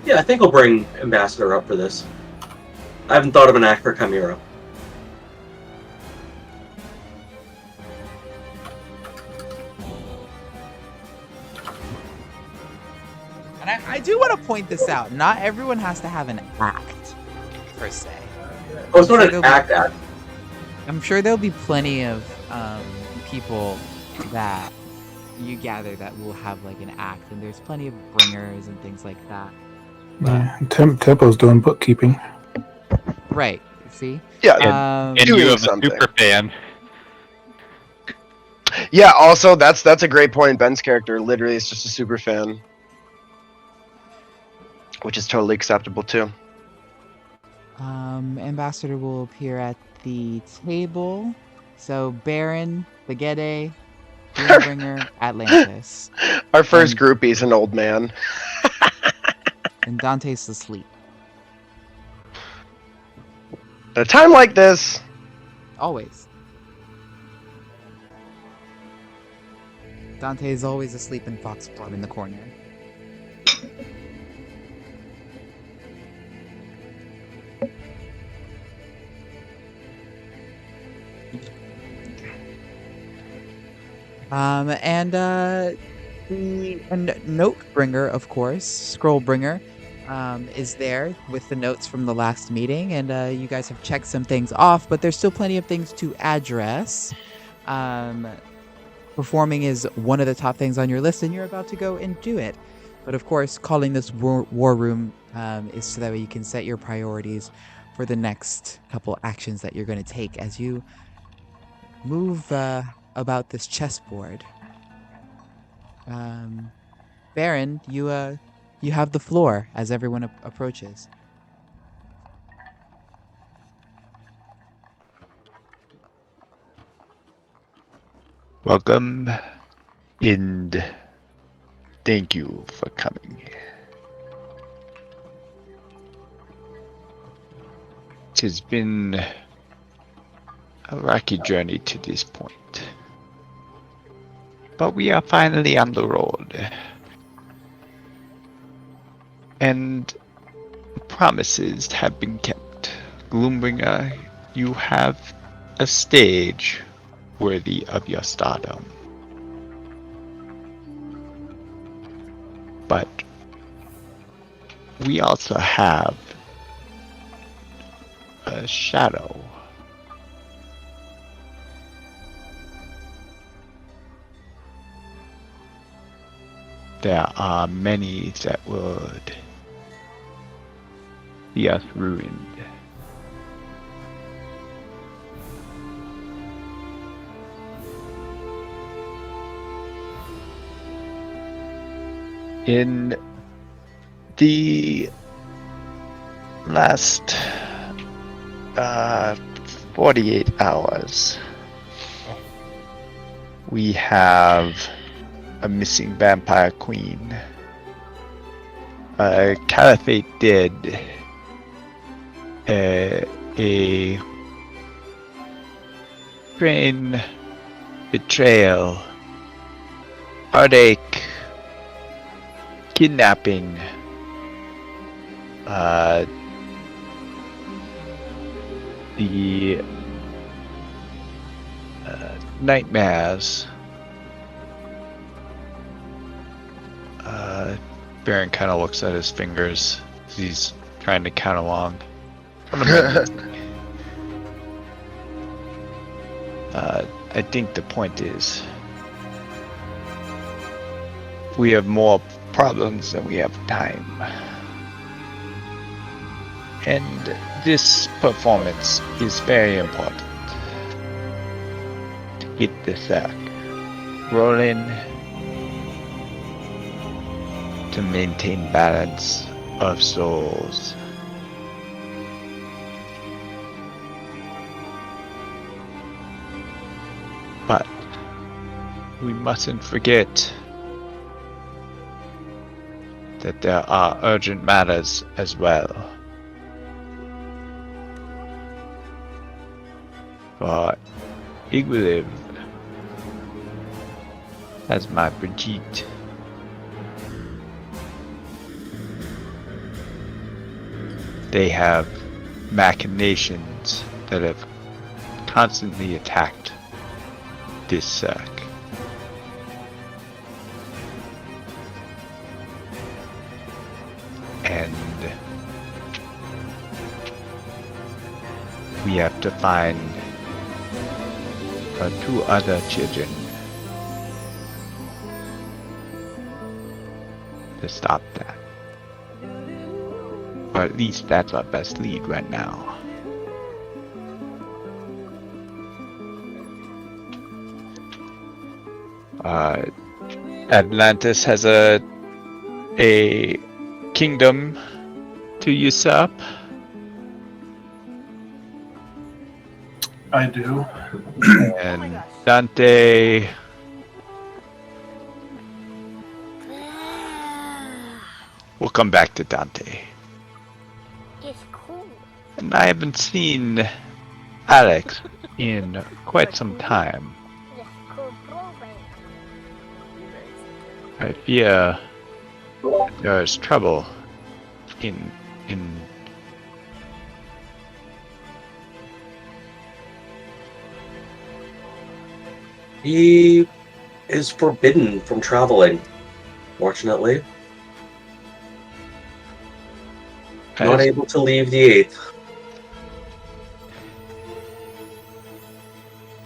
Yeah, I think I'll bring Ambassador up for this. I haven't thought of an act for Chimera. And I do want to point this out. Not everyone has to have an act, per se. Oh, it's not an act. I'm sure there'll be plenty of people that you gather that will have like an act, and there's plenty of bringers and things like that. Yeah, Tempo's doing bookkeeping. Right. See? Yeah. And doing you have something. a super fan. Yeah, also that's a great point. Ben's character literally is just a super fan. Which is totally acceptable too. Ambassador will appear at the table. So Baron, the Gede, Doombringer, Atlantis. Our first groupie's an old man. And Dante's asleep. At a time like this, Always. Dante is always asleep in fox form in the corner. And note bringer, of course, scroll bringer, is there with the notes from the last meeting, and you guys have checked some things off, but there's still plenty of things to address. Performing is one of the top things on your list, and you're about to go and do it. But of course, calling this war room is so that way you can set your priorities for the next couple actions that you're going to take as you move about this chessboard. Baron, you have the floor as everyone approaches. Welcome, and thank you for coming. It has been a rocky journey to this point, but we are finally on the road, and promises have been kept. Gloombringer, you have a stage worthy of your stardom. But we also have a shadow. There are many that would see us ruined. In the last 48 hours, we have a missing vampire queen. Caliphate did a train betrayal, heartache, kidnapping, the nightmares. Baron kind of looks at his fingers as he's trying to count along. I think the point is we have more problems than we have time. And this performance is very important. To get the sack rolling, to maintain balance of souls. But we mustn't forget that there are urgent matters as well. For Igliv, as my Brigitte, they have machinations that have constantly attacked this sack. And we have to find her two other children to stop that. Or at least that's our best lead right now. Atlantis has a kingdom to usurp. I do. And Dante we'll come back to Dante. It's cool. And I haven't seen Alex in quite some time. It's cool program. I fear there's trouble in He is forbidden from traveling, fortunately. Not able to leave the 8th.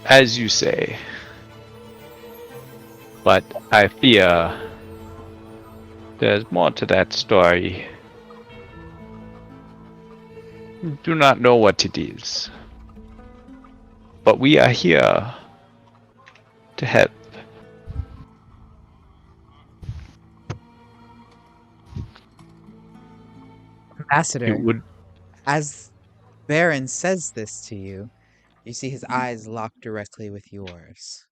as you say. But I fear there's more to that story. Do not know what it is. But we are here to help. Ambassador, It would as Baron says this to you, you see his eyes lock directly with yours.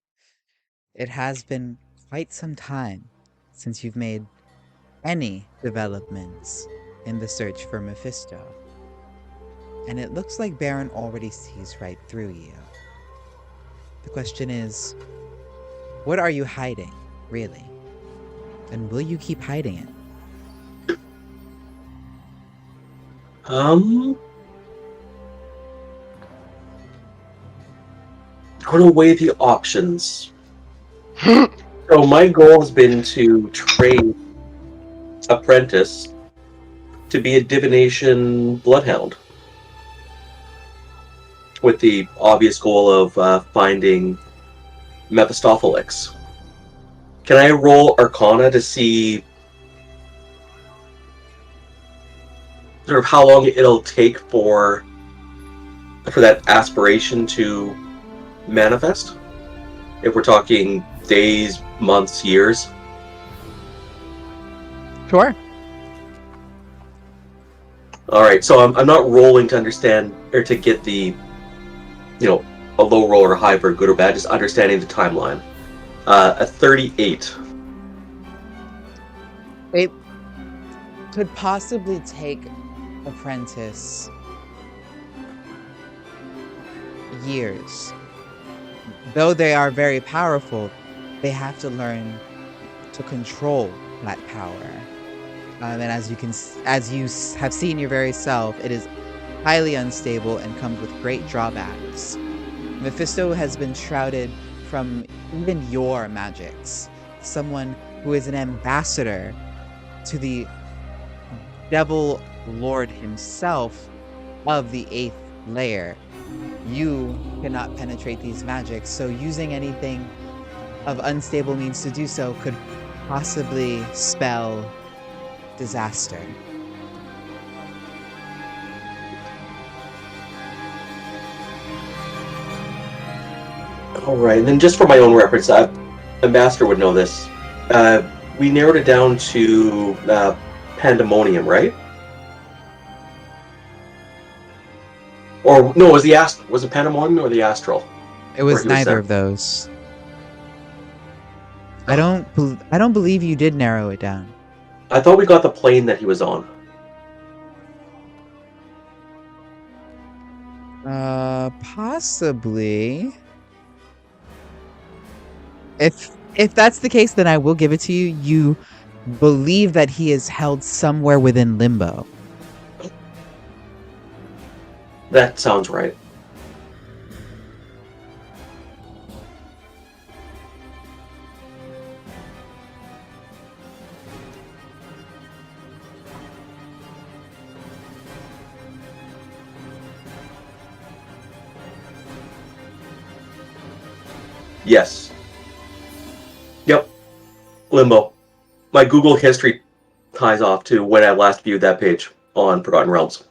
it has been quite some time since you've made any developments in the search for Mephisto. And it looks like Baron already sees right through you. The question is, what are you hiding, really? And will you keep hiding it? I'm gonna weigh the options. So my goal has been to train apprentice to be a divination bloodhound, with the obvious goal of finding Mephistopheles. Can I roll Arcana to see sort of how long it'll take for that aspiration to manifest? If we're talking days, months, years. Sure. All right, so I'm not rolling to understand or to get the, a low roll or a high for good or bad, just understanding the timeline. A 38. It could possibly take Apprentice years. Though they are very powerful, they have to learn to control that power. And as you have seen your very self, it is highly unstable and comes with great drawbacks. Mephisto has been shrouded from even your magics. Someone who is an ambassador to the Devil Lord himself of the 8th layer. You cannot penetrate these magics, so using anything of unstable means to do so could possibly spell disaster. All right, and then just for my own reference, Ambassador would know this. We narrowed it down to Pandemonium, right? Or no, was it Pandemonium or the Astral? It was he was neither sent? of those. I don't believe you did narrow it down. I thought we got the plane that he was on. Possibly. If that's the case, then I will give it to you. You believe that he is held somewhere within limbo. That sounds right. Yes. Yep. Limbo. My Google history ties off to when I last viewed that page on Forgotten Realms.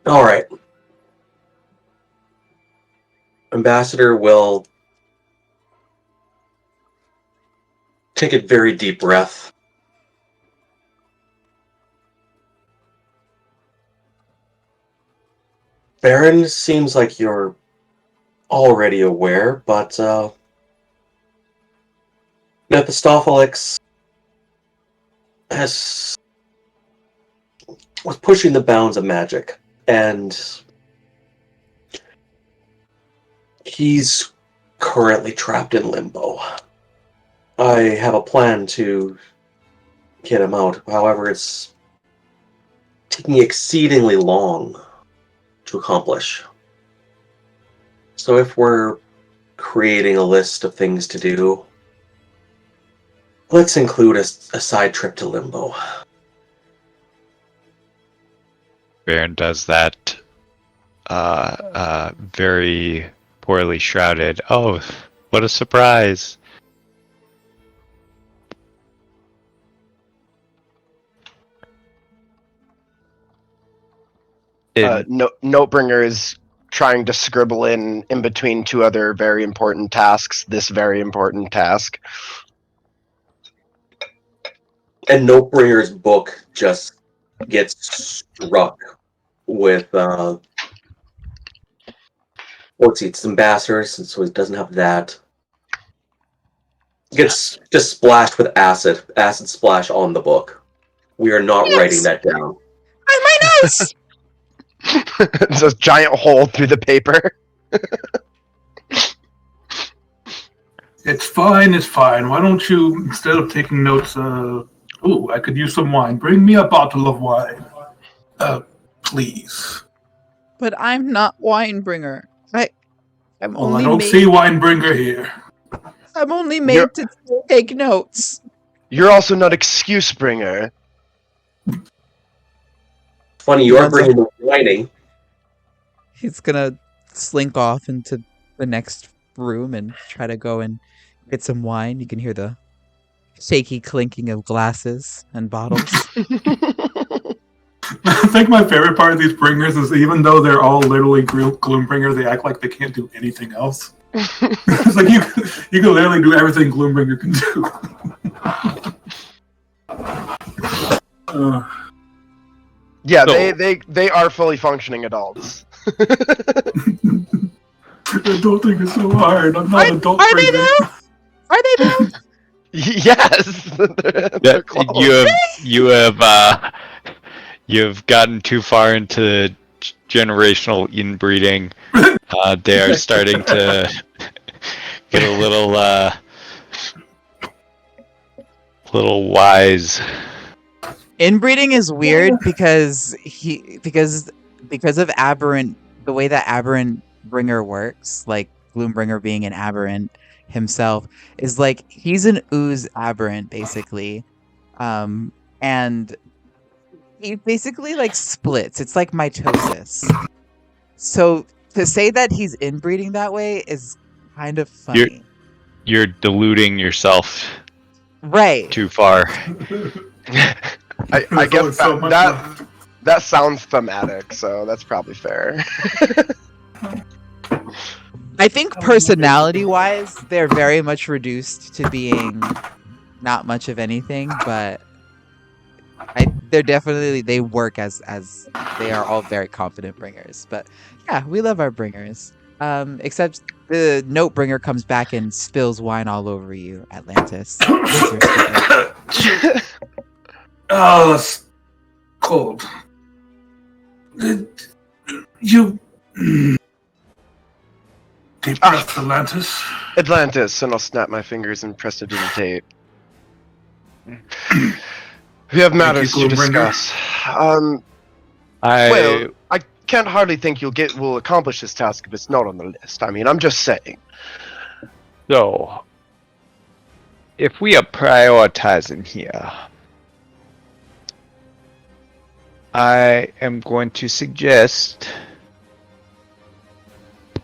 All right. Ambassador will take a very deep breath. Baron, seems like you're already aware, but Mephistopheles was pushing the bounds of magic, and he's currently trapped in limbo. I have a plan to get him out. However, it's taking exceedingly long to accomplish. So if we're creating a list of things to do, let's include a side trip to Limbo. Baron does that very poorly shrouded. Oh, what a surprise. Notebringer is trying to scribble in between two other very important tasks, this very important task. And Notebringer's book just gets struck with let's see, it's ambassadors, so it doesn't have that. It gets just splashed with acid splash on the book. We are not writing that down. My notes! It's a giant hole through the paper. It's fine, it's fine. Why don't you, instead of taking notes, I could use some wine. Bring me a bottle of wine. Please. But I'm not wine bringer. I'm Well, I only don't made, see Winebringer here. I'm only You're- made to take notes. You're also not excuse bringer. Funny, you are Runs bringing the whining. He's gonna slink off into the next room and try to go and get some wine. You can hear the shaky clinking of glasses and bottles. I think my favorite part of these bringers is even though they're all literally Gloombringer, they act like they can't do anything else. It's like you can literally do everything Gloombringer can do. Yeah, So- they are fully functioning adults. Adulting is so hard. I'm not adult Are they bringer. now? Are they now? Yes. They're Yeah, close. you've gotten too far into generational inbreeding. They are starting to get a little wise. Inbreeding is weird because of aberrant, the way that aberrant bringer works, like Gloombringer being an aberrant himself, is like he's an ooze aberrant basically, and he basically like splits. It's like mitosis. So to say that he's inbreeding that way is kind of funny, You're deluding yourself right? too far. I There's guess only so much that left. that sounds thematic, so that's probably fair. I think personality-wise, they're very much reduced to being not much of anything, but they're definitely, they work as they are all very confident bringers. But yeah, we love our bringers. Except the note bringer comes back and spills wine all over you, Atlantis. What's your story? Oh, it's cold. You. Deep breath, Atlantis. Atlantis, and I'll snap my fingers and prestidigitate. We have matters to Gloombringer. discuss. I Well, I can't hardly think we'll accomplish this task if it's not on the list. I mean, I'm just saying. So, if we are prioritizing here, I am going to suggest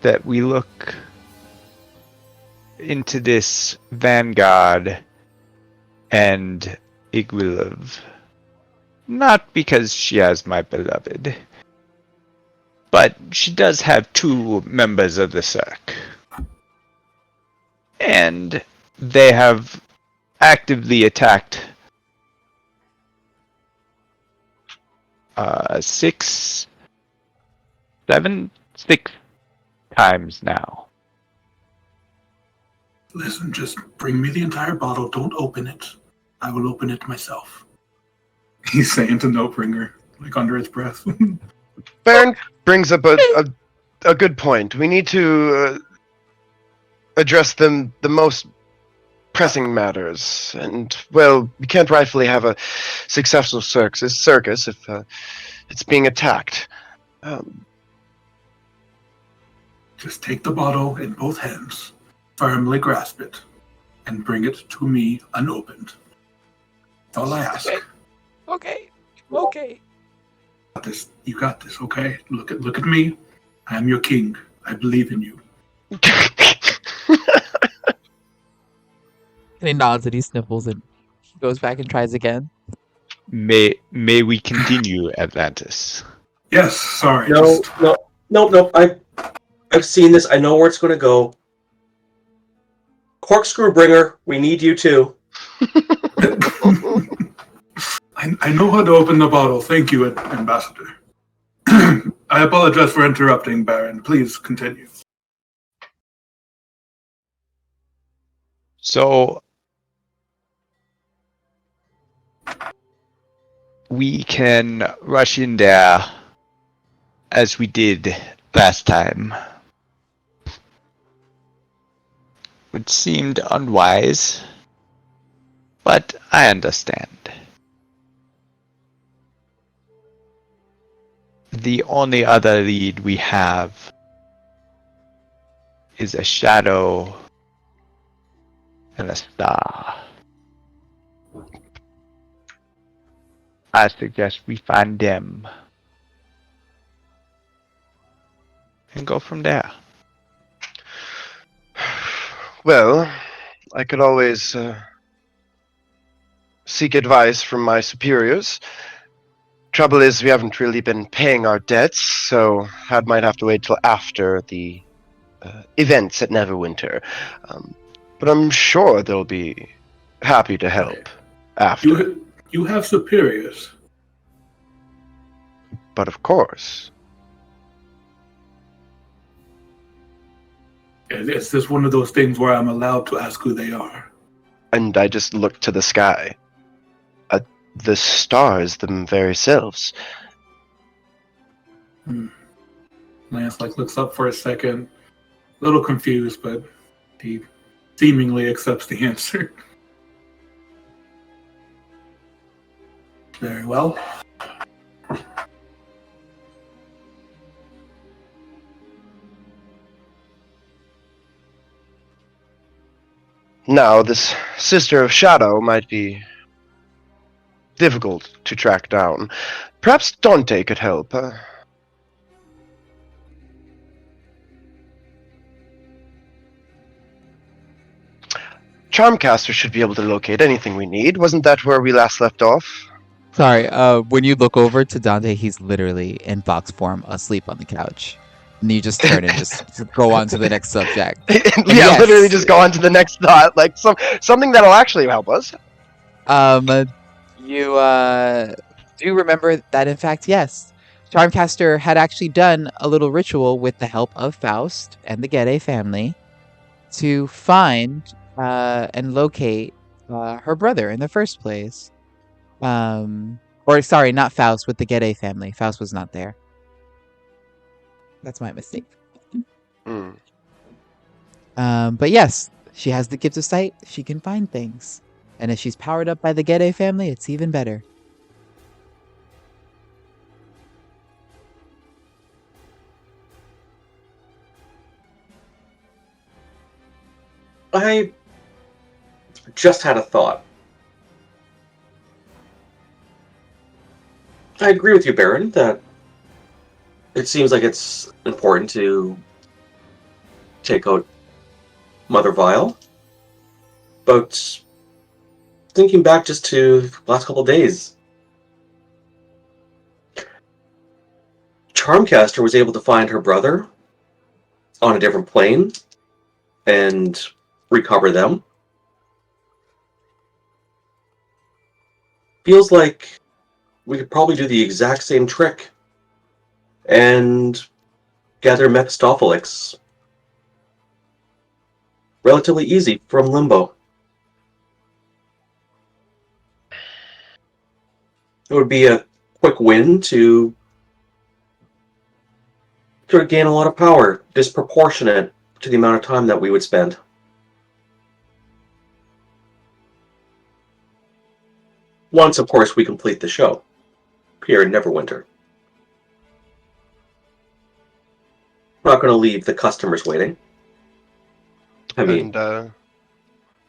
that we look into this Vanguard and Igwilov. Not because she has my beloved, but she does have 2 members of the Cirque. And they have actively attacked 6 times now. Listen, just bring me the entire bottle. Don't open it. I will open it myself. He's saying to Notebringer, like under his breath. Baron brings up a good point. We need to address the most pressing matters, and well, we can't rightfully have a successful circus if it's being attacked. Just take the bottle in both hands, firmly grasp it, and bring it to me unopened. That's all I ask. Okay. You got this, okay? Look at me. I am your king. I believe in you. And he nods and he sniffles and goes back and tries again. May we continue, Atlantis? Yes, sorry. No. I've seen this. I know where it's going to go. Corkscrew bringer, we need you too. I know how to open the bottle. Thank you, Ambassador. I apologize for interrupting, Baron. Please continue. So we can rush in there as we did last time, which seemed unwise, but I understand. The only other lead we have is a shadow and a star. I suggest we find them and go from there. Well, I could always seek advice from my superiors. Trouble is, we haven't really been paying our debts, so I might have to wait till after the events at Neverwinter. But I'm sure they'll be happy to help after. You have superiors. But of course. Is this one of those things where I'm allowed to ask who they are? And I just looked to the sky. The stars, them very selves. Lance looks up for a second, a little confused, but he seemingly accepts the answer. Very well. Now, this Sister of Shadow might be difficult to track down. Perhaps Dante could help. Charmcaster should be able to locate anything we need. Wasn't that where we last left off? Sorry, when you look over to Dante, he's literally in box form, asleep on the couch. And you just turn and just go on to the next subject. Yeah, yes. literally just go on to the next thought. Like something that'll actually help us. You do remember that, in fact, yes, Charmcaster had actually done a little ritual with the help of Faust and the Gede family to find and locate her brother in the first place. Or sorry, not Faust, with the Gede family. Faust was not there. That's my mistake. But yes, she has the gift of sight. She can find things. And if she's powered up by the Gede family, it's even better. I just had a thought. I agree with you, Baron, that it seems like it's important to take out Mother Vile. But thinking back just to the last couple of days, Charmcaster was able to find her brother on a different plane and recover them. Feels like we could probably do the exact same trick and gather Mephistopheles relatively easy from Limbo. It would be a quick win to sort of gain a lot of power, disproportionate to the amount of time that we would spend. Once, of course, we complete the show here in Neverwinter. We're not going to leave the customers waiting. I mean, And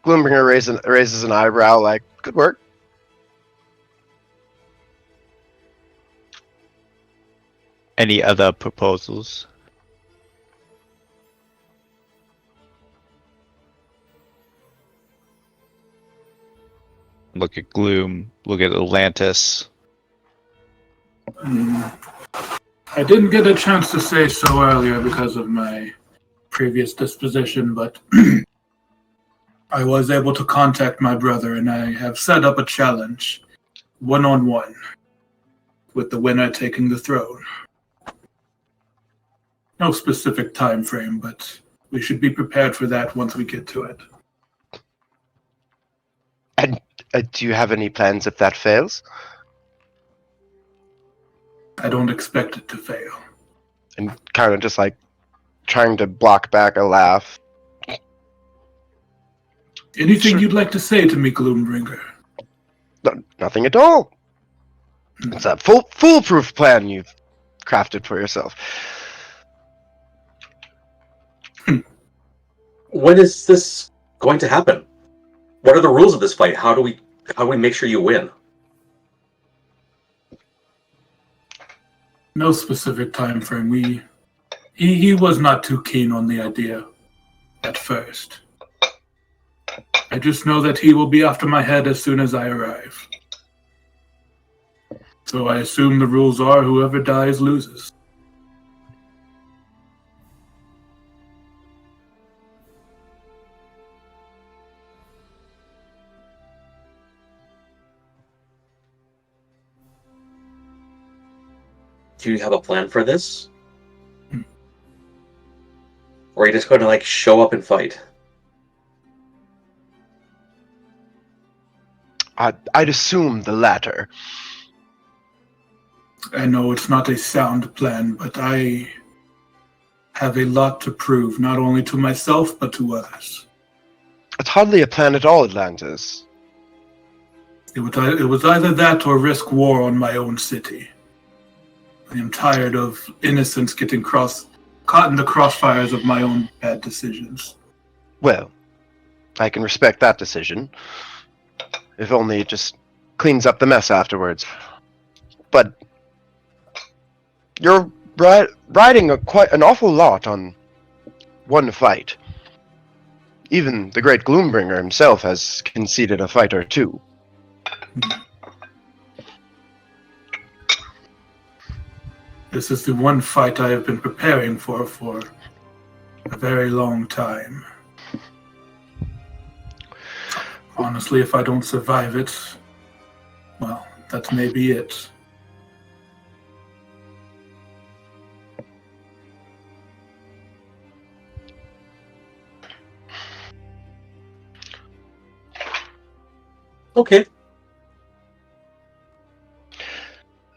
Gloombringer raises an eyebrow, like, good work. Any other proposals? Look at Gloom. Look at Atlantis. I didn't get a chance to say so earlier because of my previous disposition, but I was able to contact my brother, and I have set up a challenge, one-on-one, with the winner taking the throne. No specific time frame, but we should be prepared for that once we get to it. Do you have any plans if that fails? I don't expect it to fail. And kind of just like trying to block back a laugh. Anything Sure. you'd like to say to me, Gloombringer? Nothing at all. It's a foolproof plan you've crafted for yourself. When is this going to happen? What are the rules of this fight? How do we make sure you win? No specific time frame. He was not too keen on the idea at first. I just know that he will be after my head as soon as I arrive. So I assume the rules are whoever dies loses. Do you have a plan for this? Or are you just going to show up and fight? I'd assume the latter. I know it's not a sound plan, but I have a lot to prove, not only to myself, but to others. It's hardly a plan at all, Atlantis. It was either that or risk war on my own city. I am tired of innocents getting caught in the crossfires of my own bad decisions. Well, I can respect that decision. If only it just cleans up the mess afterwards. But you're riding quite an awful lot on one fight. Even the great Gloombringer himself has conceded a fight or two. This is the one fight I have been preparing for a very long time. Honestly, if I don't survive it, well, that may be it. Okay.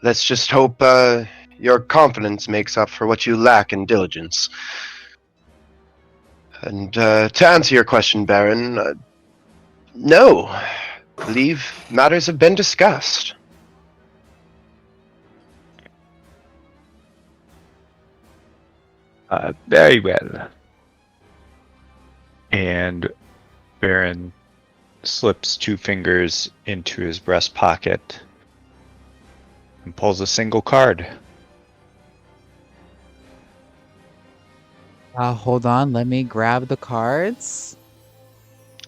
Let's just hope your confidence makes up for what you lack in diligence. And to answer your question, Baron, no. I believe matters have been discussed. Very well. And Baron slips 2 fingers into his breast pocket and pulls a single card. Hold on, let me grab the cards.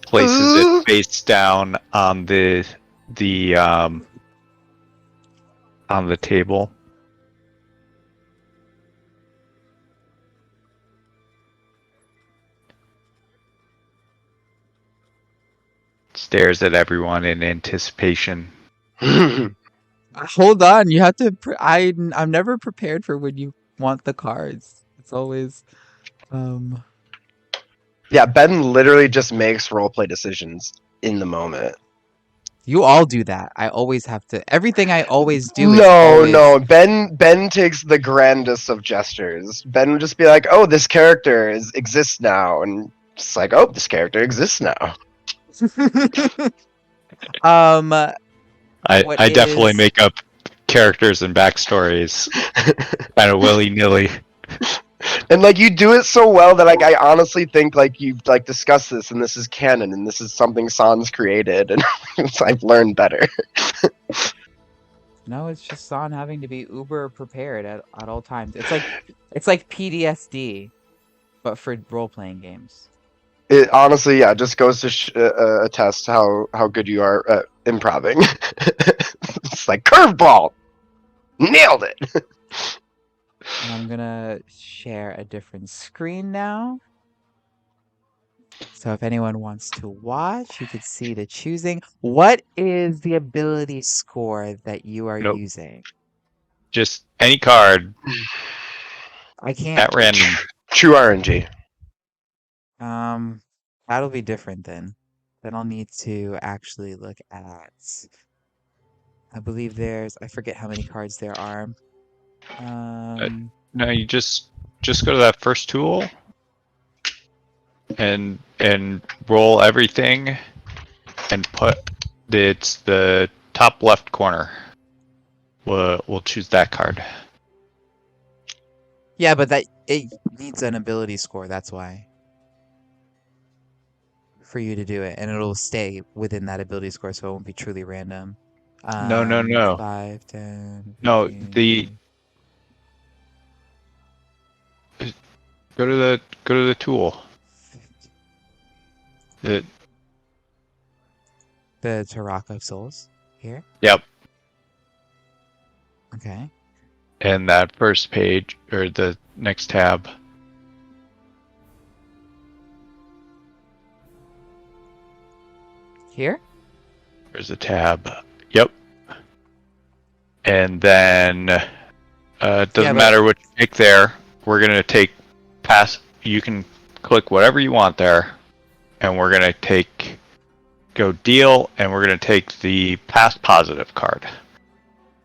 Places it face down on the table. Stares at everyone in anticipation. Hold on, you have to. I'm never prepared for when you want the cards. It's always, Yeah, Ben literally just makes roleplay decisions in the moment. You all do that. I always have to. Everything I always do is No, always... no. Ben takes the grandest of gestures. Ben would just be like, "Oh, this character exists now," and it's like, "Oh, this character exists now." I definitely make up characters and backstories kind of willy-nilly. And you do it so well that I honestly think you've discussed this and this is canon and this is something Sans created and I've learned better. No, it's just San having to be uber prepared at all times. It's like PTSD, but for role-playing games. It honestly, yeah, just goes to attest how good you are at improving. It's like curveball, nailed it. And I'm gonna share a different screen now. So if anyone wants to watch, you can see the choosing. What is the ability score that you are using? Just any card I can't. at random. True RNG. That'll be different then. Then I'll need to actually look at. I believe I forget how many cards there are. No, you just go to that first tool and roll everything and it's the top left corner. We'll choose that card. Yeah, but it needs an ability score, that's why. For you to do it, and it'll stay within that ability score, so it won't be truly random. No. 5, 10, No, 15. go to the tool. 50. The, The Taraka of Souls here. yep. Okay. And that first page or the next tab. Here? There's a tab. Yep. And then it Yeah, doesn't but matter what you take there. We're gonna take pass. You can click whatever you want there, and we're gonna go deal, and we're gonna take the past positive card.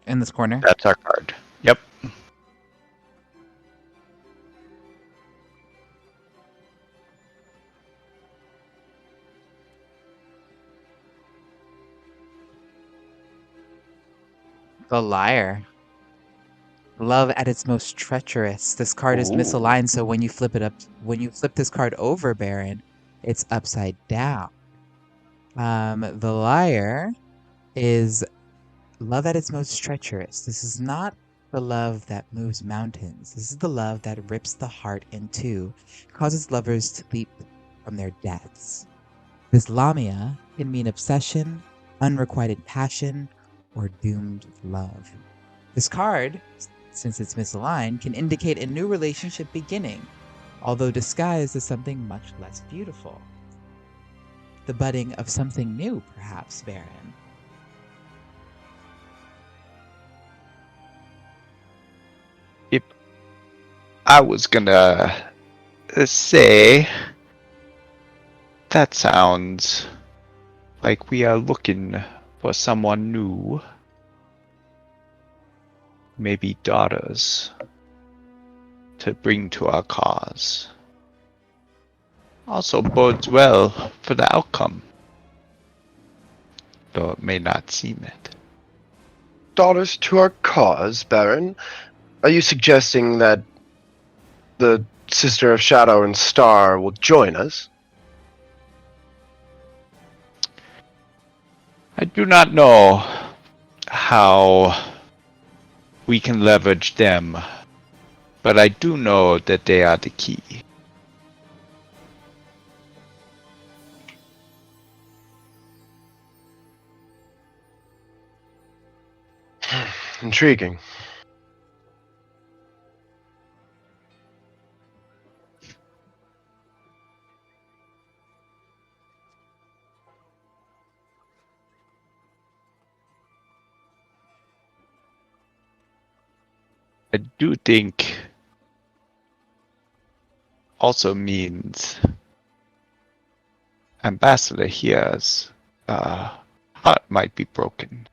in this corner. That's our card. Yep. The Liar. Love at its most treacherous. This card is Ooh. misaligned, so when you flip this card over, Baron, it's upside down. The Liar is love at its most treacherous. This is not the love that moves mountains. This is the love that rips the heart in two, causes lovers to leap from their deaths. This Lamia can mean obsession, unrequited passion, or doomed love. This card, since it's misaligned, can indicate a new relationship beginning, although disguised as something much less beautiful. The budding of something new, perhaps, Baron. I was gonna say that sounds like we are looking for someone new. Maybe daughters to bring to our cause. Also bodes well for the outcome, though it may not seem it. Daughters to our cause, Baron? Are you suggesting that the Sister of Shadow and Star will join us? I do not know how we can leverage them, but I do know that they are the key. Intriguing. I do think also means Ambassador here's heart might be broken.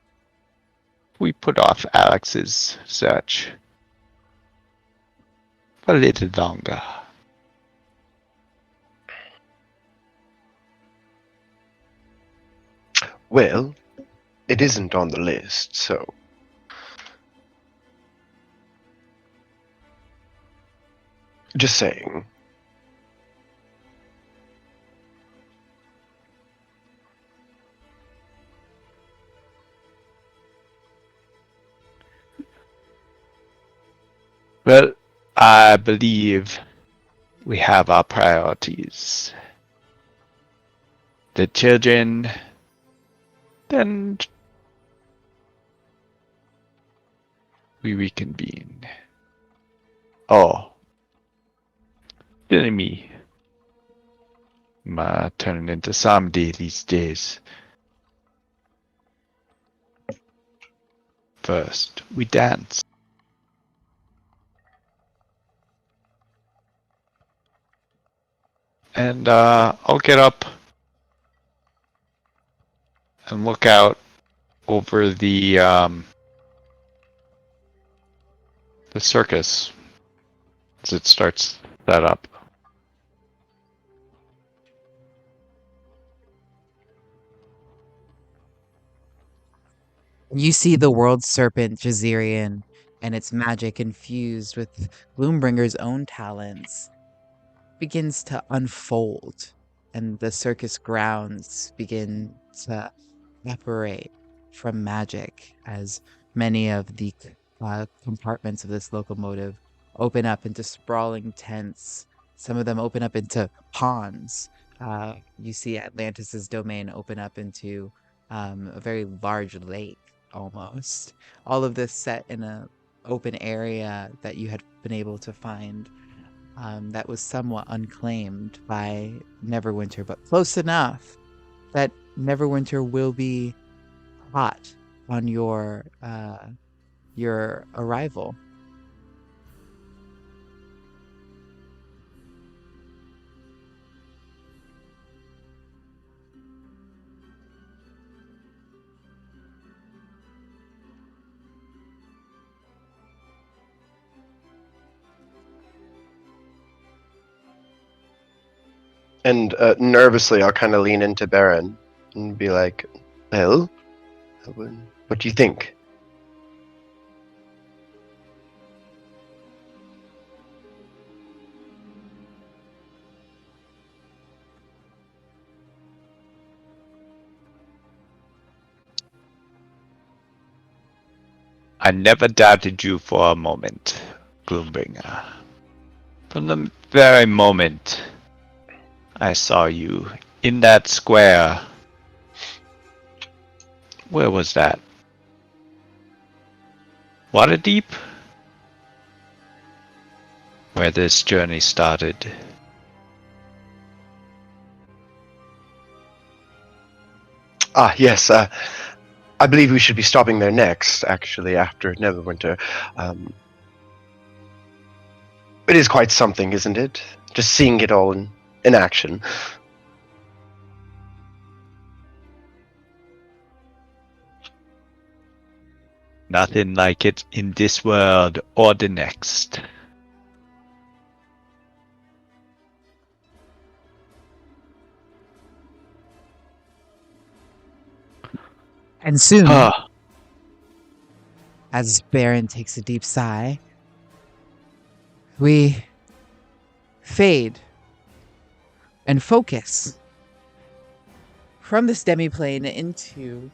We put off Alex's search for a little longer. Well, it isn't on the list, so. Just saying. Well, I believe we have our priorities. The children, then we reconvene. Oh, silly me. I'm turning into somebody these days. First, we dance. And I'll get up and look out over the circus as it starts that up. You see the world serpent Jazirian and its magic infused with Gloombringer's own talents begins to unfold, and the circus grounds begin to evaporate from magic as many of the compartments of this locomotive open up into sprawling tents. Some of them open up into ponds. You see Atlantis's domain open up into a very large lake almost. All of this set in a open area that you had been able to find that was somewhat unclaimed by Neverwinter, but close enough that Neverwinter will be hot on your arrival. And nervously, I'll kind of lean into Baron and be like, "Well, what do you think?" I never doubted you for a moment, Gloombringer. From the very moment I saw you in that square. Where was that? Waterdeep? Where this journey started. Ah, yes. I believe we should be stopping there next. Actually, after Neverwinter. It is quite something, isn't it? Just seeing it all in action. Nothing like it in this world or the next. And soon, Ah, as Baron takes a deep sigh, we fade and focus from this demiplane into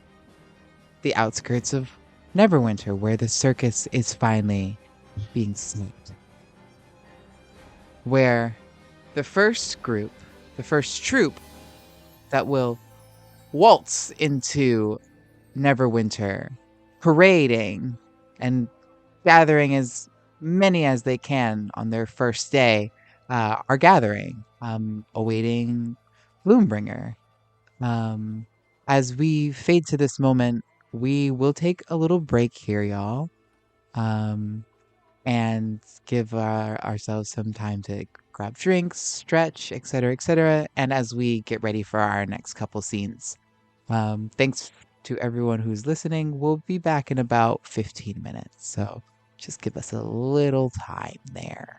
the outskirts of Neverwinter, where the circus is finally being set. Where the first group, the first troop that will waltz into Neverwinter, parading and gathering as many as they can on their first day, are gathering, awaiting Bloombringer. As we fade to this moment, we will take a little break here, y'all, and give ourselves some time to grab drinks, stretch, etc., etc. And as we get ready for our next couple scenes, thanks to everyone who's listening. We'll be back in about 15 minutes, so just give us a little time there.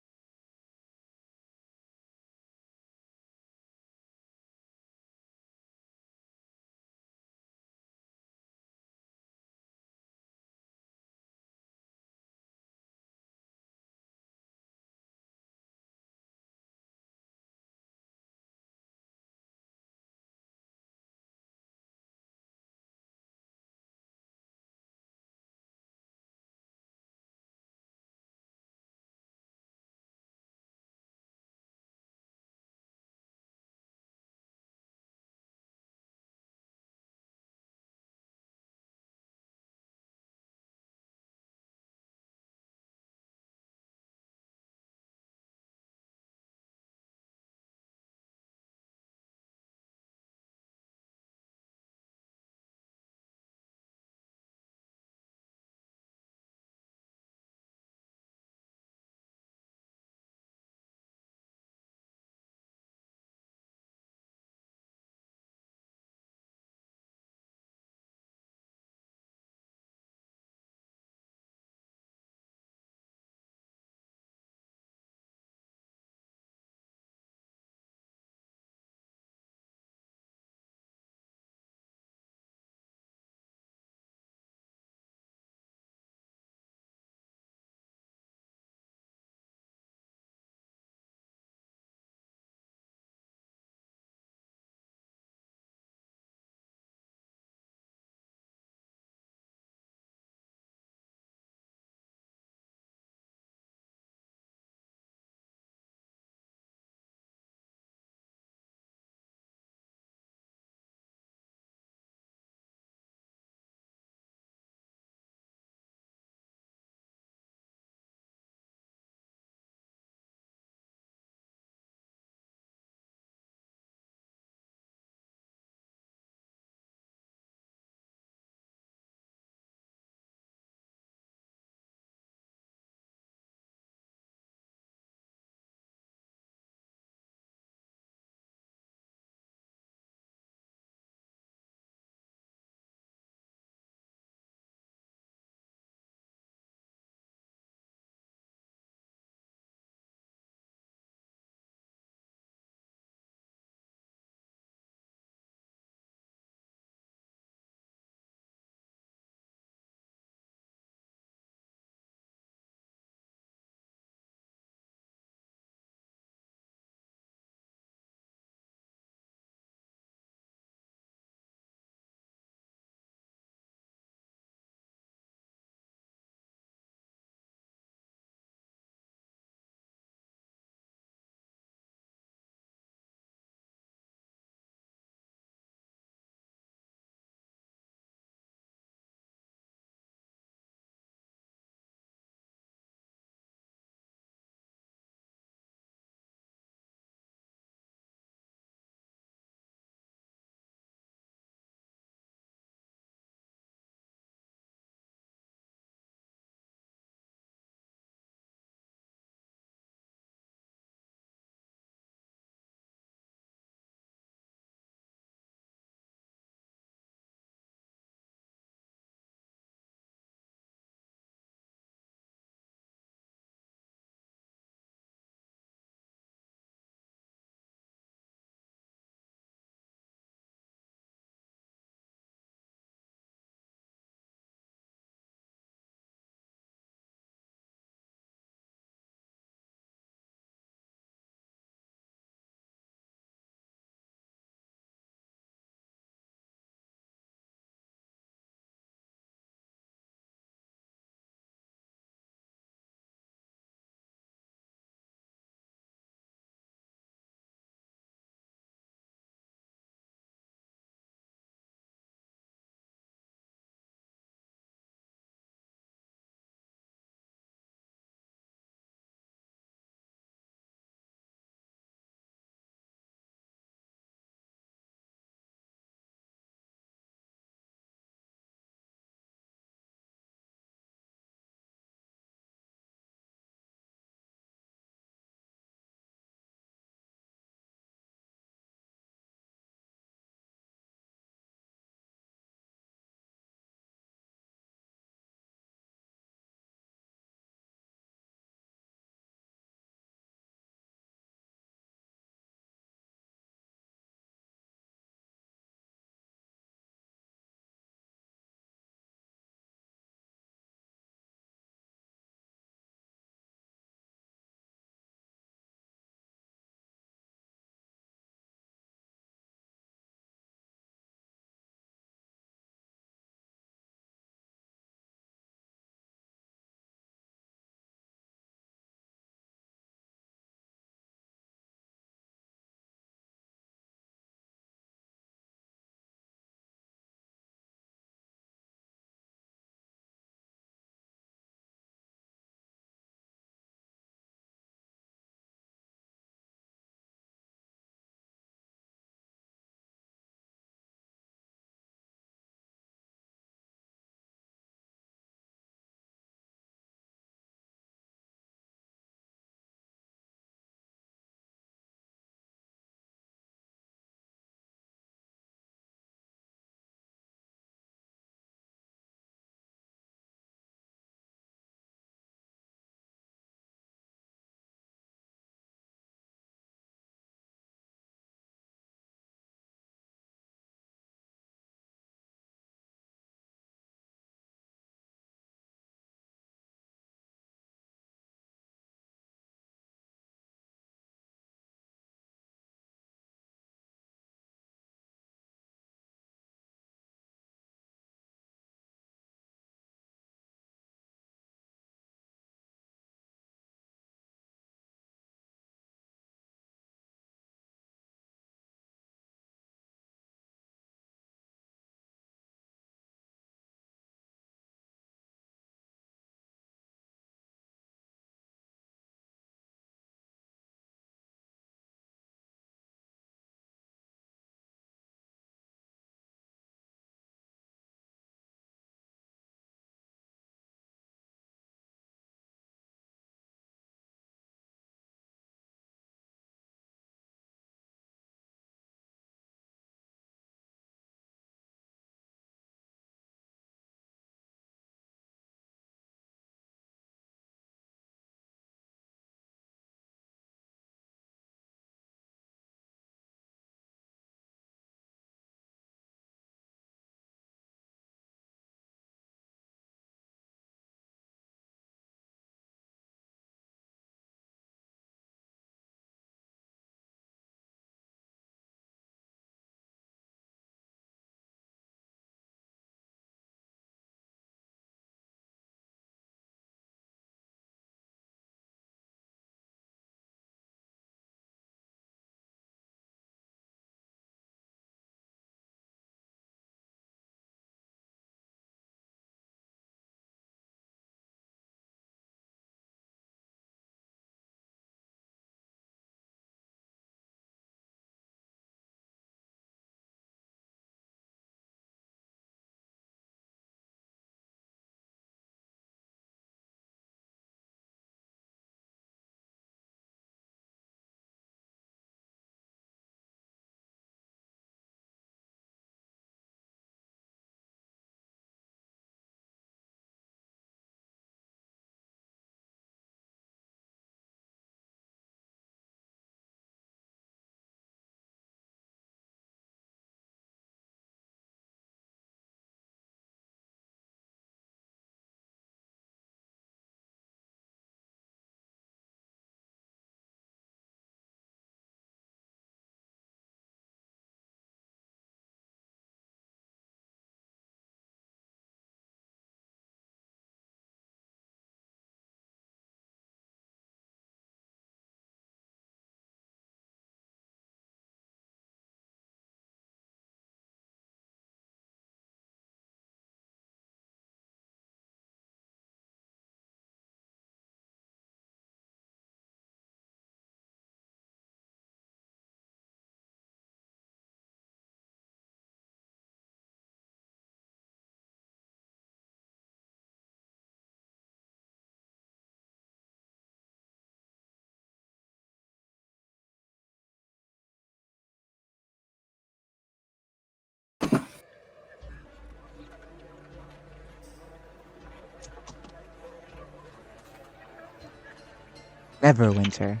Neverwinter.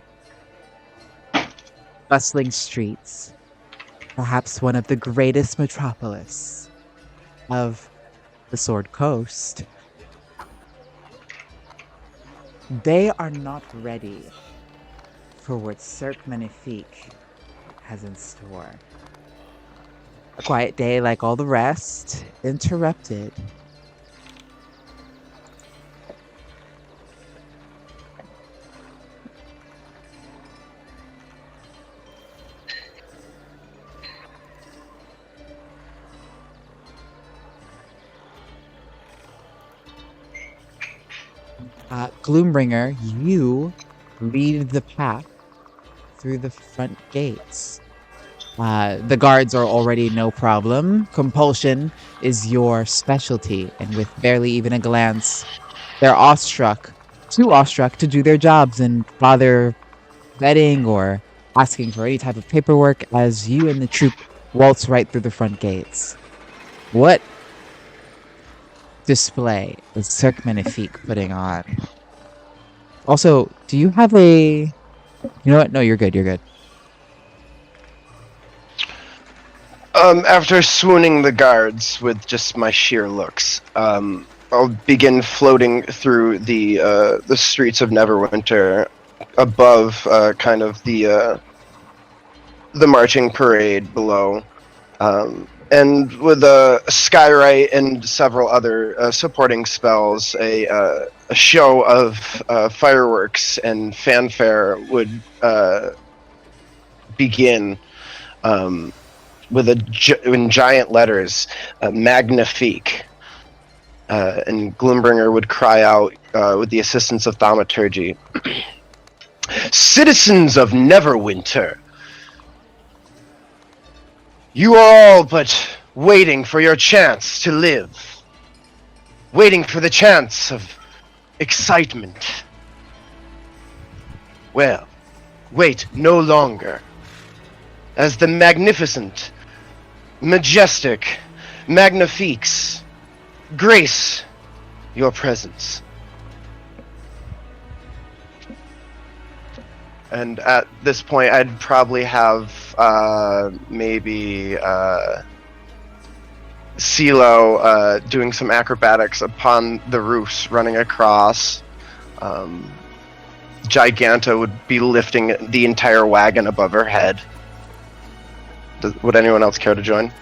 Bustling streets, perhaps one of the greatest metropolis of the Sword Coast. They are not ready for what Cirque Magnifique has in store. A quiet day like all the rest, interrupted. Gloombringer, you lead the path through the front gates. The guards are already no problem. Compulsion is your specialty, and with barely even a glance, they're too awestruck to do their jobs and bother vetting or asking for any type of paperwork as you and the troop waltz right through the front gates. What display is Cirque Magnifique putting on? Also, do you have a... You know what? No, you're good, you're good. After swooning the guards with just my sheer looks, I'll begin floating through the streets of Neverwinter, above kind of the marching parade below, and with a skyrite and several other supporting spells, a show of fireworks and fanfare would begin. With in giant letters, Magnifique. And Gloombringer would cry out with the assistance of thaumaturgy. Citizens of Neverwinter, you are all but waiting for your chance to live. Waiting for the chance of excitement. Well, wait no longer. As the magnificent, majestic Magnifiques grace your presence. And at this point, I'd probably have maybe CeeLo doing some acrobatics upon the roofs, running across. Giganta would be lifting the entire wagon above her head. Would anyone else care to join?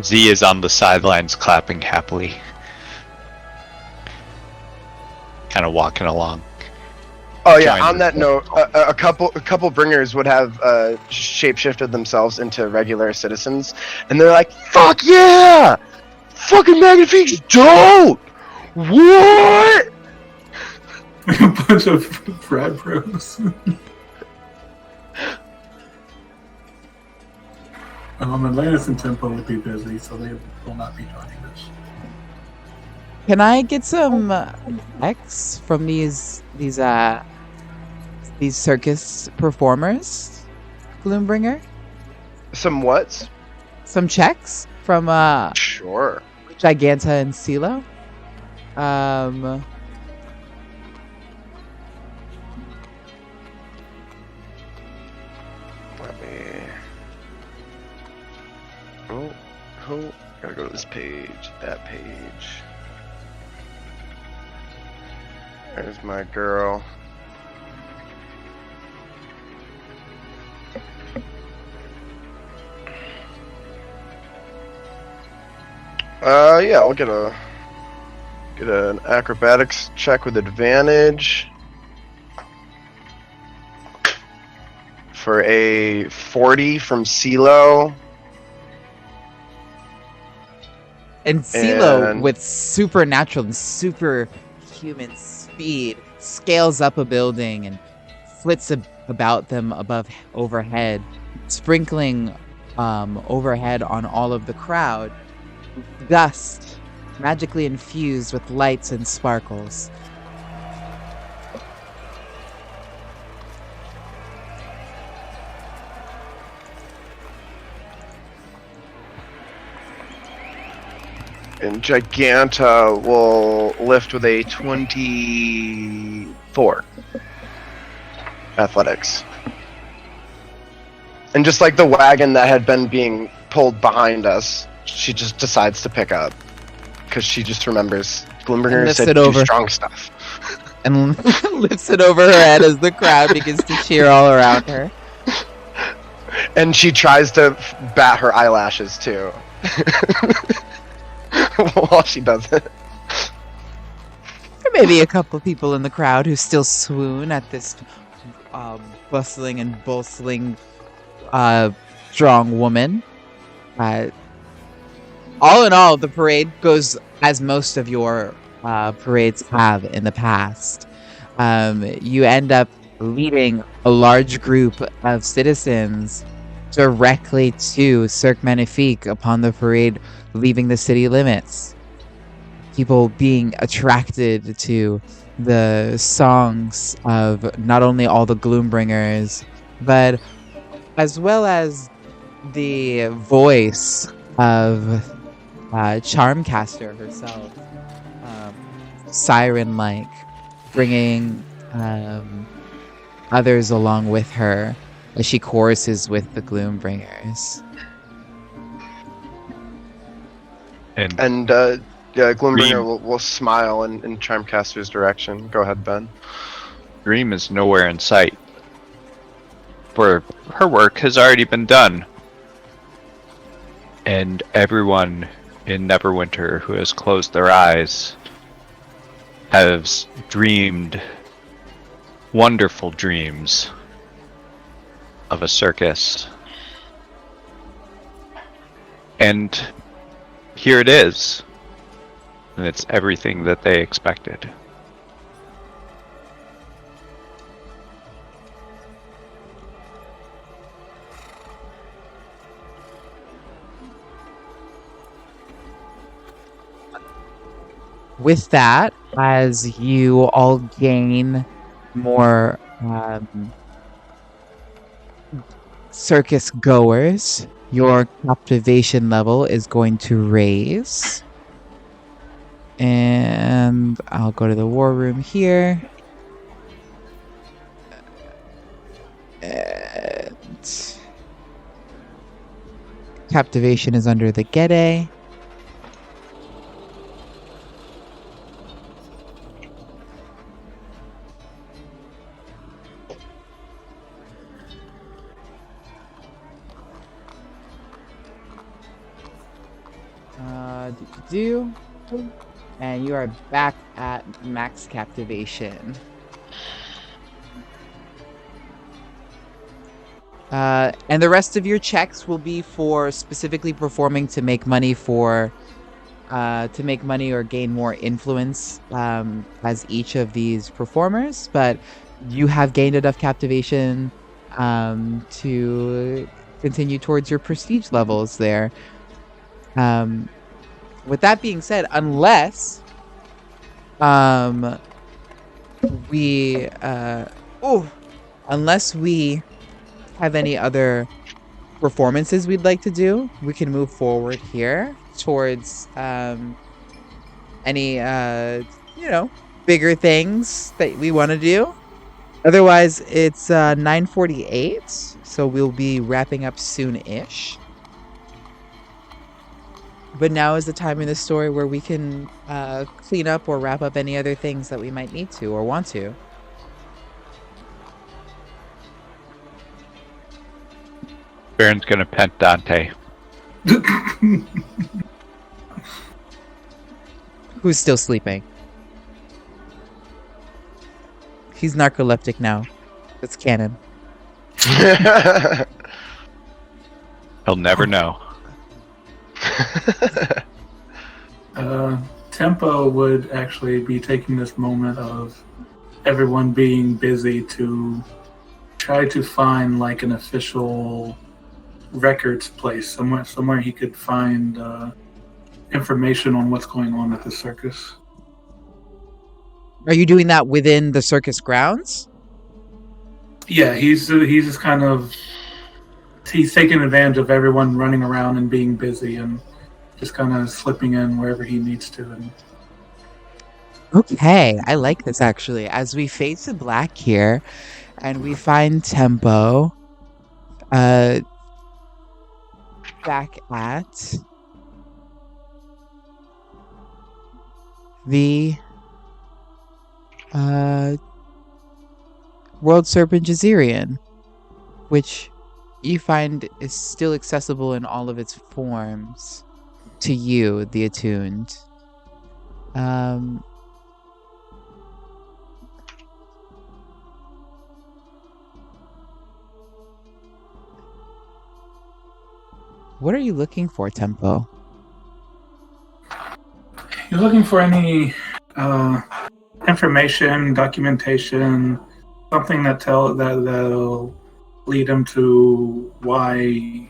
Z is on the sidelines clapping happily. Kind of walking along. Oh yeah, Join on the- that note, a couple bringers would have shapeshifted themselves into regular citizens, and they're like, fuck yeah! Fucking Magnifique's dope! What? A bunch of frat bros. Atlantis and Tempo would be busy, so they will not be joining us. Can I get some X from these circus performers, Gloombringer? Some what? Some checks from Sure. Giganta and CeeLo? Let me... Oh, gotta go to this page, that page. There's my girl. Yeah, I'll get an acrobatics check with advantage for a 40 from CeeLo. And CeeLo, And- with supernatural and superhuman speed, scales up a building and flits about them overhead, sprinkling overhead on all of the crowd. Dust, magically infused with lights and sparkles. And Giganta will lift with a 24 athletics. And just like the wagon that had been being pulled behind us, she just decides to pick up. Because she just remembers Gloombringer lifts said it do over. strong stuff. And lifts it over her head as the crowd begins to cheer all around her. And she tries to bat her eyelashes too. While she does it. There may be a couple people in the crowd who still swoon at this bustling and bustling strong woman. All in all, the parade goes as most of your parades have in the past. You end up leading a large group of citizens directly to Cirque Magnifique upon the parade leaving the city limits. People being attracted to the songs of not only all the Gloombringers, but as well as the voice of Charmcaster herself, siren-like, bringing others along with her as she choruses with the Gloombringers. And Gloombringer will smile in Charmcaster's direction. Go ahead, Ben. Dream is nowhere in sight. For her work has already been done. And everyone in Neverwinter who has closed their eyes has dreamed wonderful dreams of a circus. And here it is. And it's everything that they expected. With that, as you all gain more circus goers, your captivation level is going to raise. And I'll go to the war room here. And captivation is under the Gede. And you are back at max captivation. And the rest of your checks will be for specifically performing to make money or gain more influence as each of these performers. But you have gained enough captivation to continue towards your prestige levels there. With that being said, unless we have any other performances we'd like to do, we can move forward here towards any bigger things that we want to do. Otherwise, it's 9:48, so we'll be wrapping up soon-ish. But now is the time in the story where we can clean up or wrap up any other things that we might need to or want to. Baron's gonna pent Dante. Who's still sleeping? He's narcoleptic now. That's canon. He'll never know. Tempo would actually be taking this moment of everyone being busy to try to find like an official records place somewhere he could find information on what's going on at the circus. Are you doing that within the circus grounds? Yeah, he's just kind of he's taking advantage of everyone running around and being busy and just kind of slipping in wherever he needs to. And Okay, I like this actually. As we fade to black here and we find Tempo uh back at the uh World Serpent Jazirian, which you find is still accessible in all of its forms to you, the attuned. Um what are you looking for, Tempo? he's looking for any information, documentation, something that'll lead him to why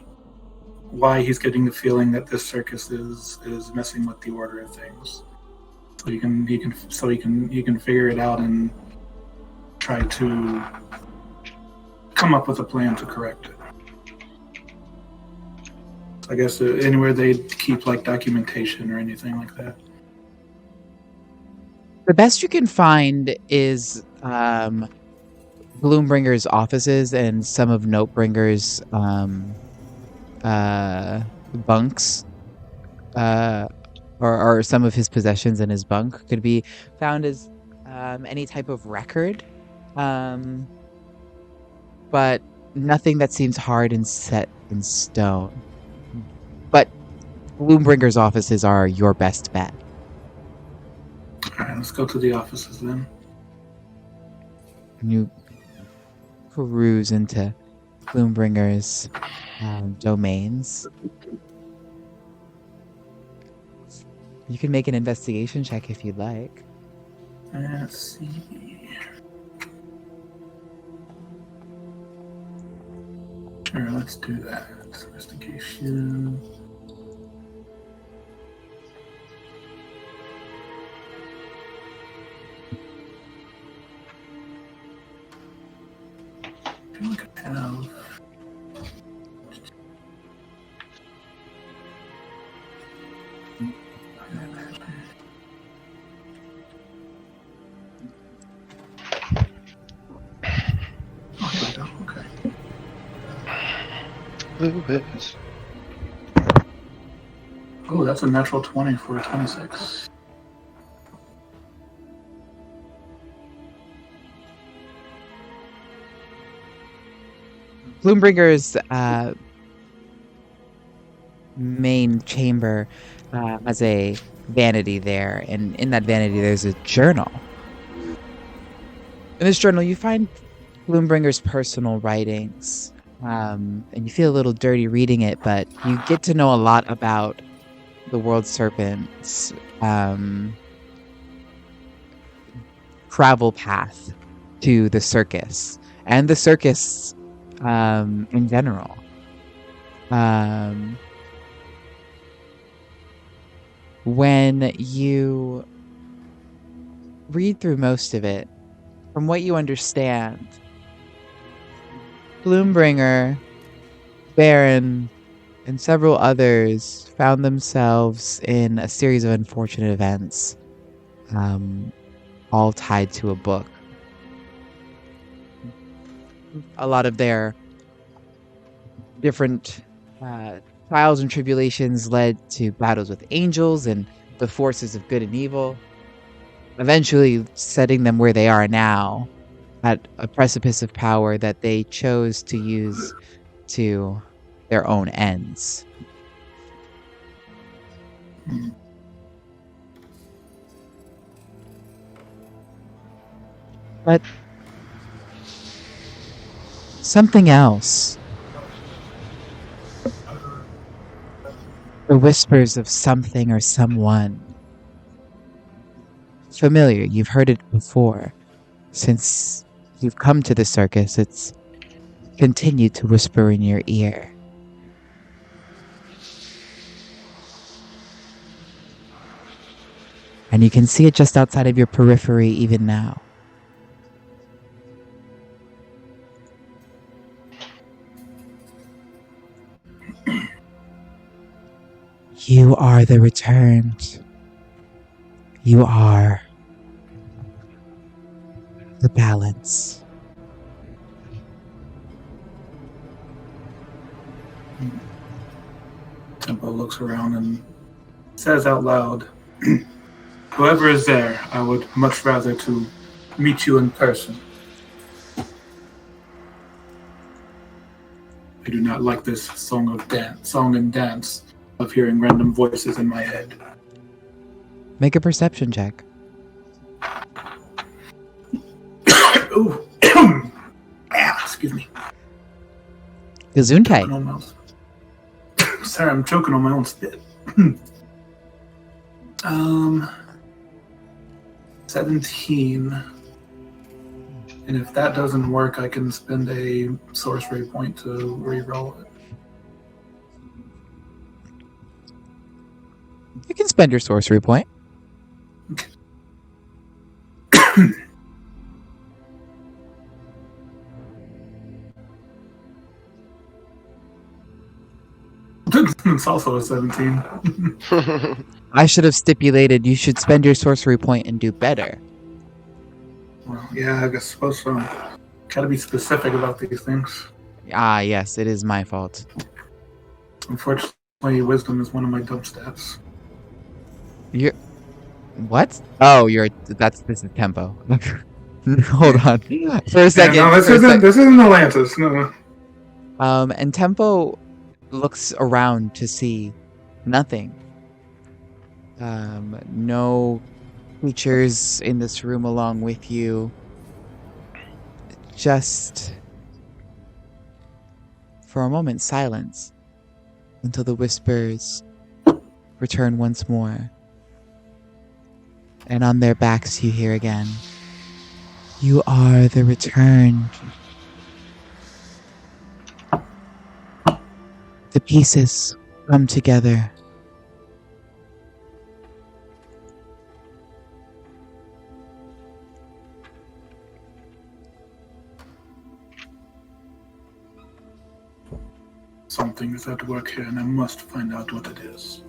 he's getting the feeling that this circus is messing with the order of things. So he can figure it out and try to come up with a plan to correct it. So I guess anywhere they keep like documentation or anything like that. The best you can find is Gloombringer's offices and some of Notebringer's bunks, uh, or some of his possessions in his bunk could be found as any type of record, but nothing that seems hard and set in stone. But Gloombringer's offices are your best bet. All right, let's go to the offices then. You peruse into Gloombringer's domains. You can make an investigation check if you'd like. Let's see. Sure, let's do that. Investigation. I feel like I have. Oh, here we go. Okay. Lewis. Oh, that's a natural 20 for a 26. Gloombringer's main chamber has a vanity there, and in that vanity there's a journal. In this journal you find Gloombringer's personal writings, and you feel a little dirty reading it, but you get to know a lot about the World Serpent's travel path to the circus, and the circus in general. When you read through most of it, from what you understand, Gloombringer, Baron, and several others found themselves in a series of unfortunate events, all tied to a book. A lot of their different trials and tribulations led to battles with angels and the forces of good and evil, eventually setting them where they are now, at a precipice of power that they chose to use to their own ends. But something else. The whispers of something or someone. Familiar, you've heard it before. Since you've come to the circus, it's continued to whisper in your ear. And you can see it just outside of your periphery even now. You are the returned. You are the balance. Tempo looks around and says out loud, "Whoever is there, I would much rather to meet you in person. I do not like this song and dance of hearing random voices in my head." Make a perception check. Ooh. Excuse me. Gesundheit. Choking on my own. Sorry, I'm choking on my own spit. 17. And if that doesn't work, I can spend a sorcery point to re-roll it. You can spend your sorcery point. It's also a 17. I should have stipulated you should spend your sorcery point and do better. Well, yeah, I guess suppose so. Gotta be specific about these things. Ah, yes, it is my fault. Unfortunately, wisdom is one of my dump stats. You're what? Oh, this is tempo. Hold on for a second. Yeah, no, this isn't Atlantis. No. And tempo looks around to see nothing. No creatures in this room along with you. Just for a moment, silence until the whispers return once more. And on their backs, you hear again, "You are the returned." The pieces come together. Something is at work here, and I must find out what it is.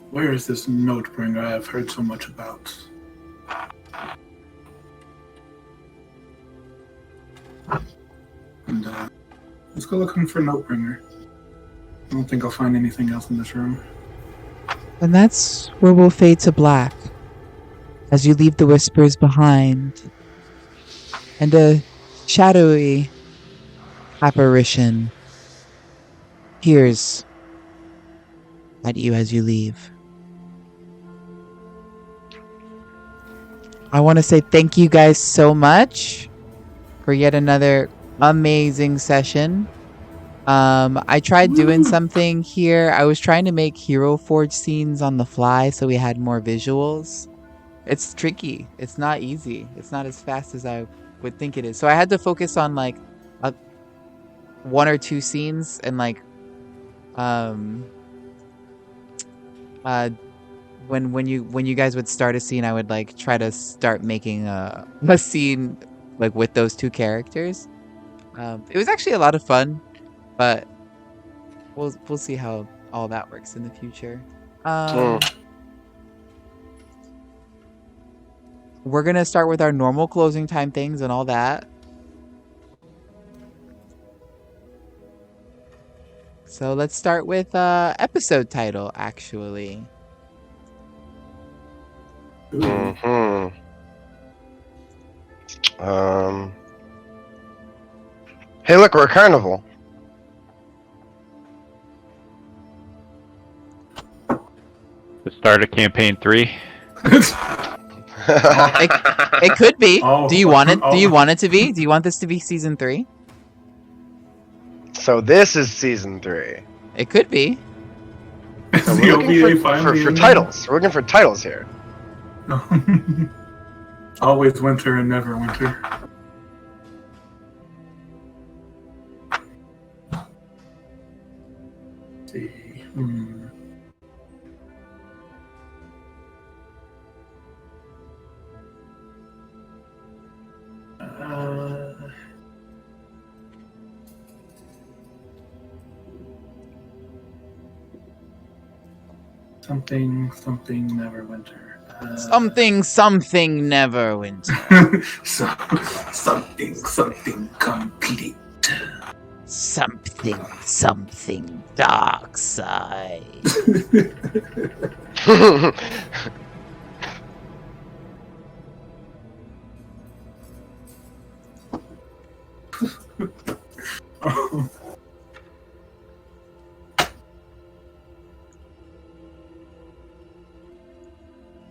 Where is this notebringer I have heard so much about? And let's go looking for notebringer. I don't think I'll find anything else in this room. And that's where we'll fade to black as you leave the whispers behind. And a shadowy apparition peers at you as you leave. I want to say thank you guys so much for yet another amazing session. I tried doing something here. I was trying to make Hero Forge scenes on the fly so we had more visuals. It's tricky. It's not easy. It's not as fast as I would think it is. So I had to focus on like one or two scenes and like when you guys would start a scene, I would like try to start making a scene like with those two characters. It was actually a lot of fun, but we'll see how all that works in the future. We're gonna start with our normal closing time things and all that. So let's start with episode title, actually. Mm-hmm. Hey, look, we're a carnival. The start of campaign 3. It could be. Oh, Do you want it? oh. Do you want it to be? Do you want this to be season 3? So this is season 3. It could be. Is So the we're looking OVA for finally in? titles. We're looking for titles here. Always winter and never winter. Let's see. Something, something, Neverwinter. Something never winter. Something, something, complete. Something dark side.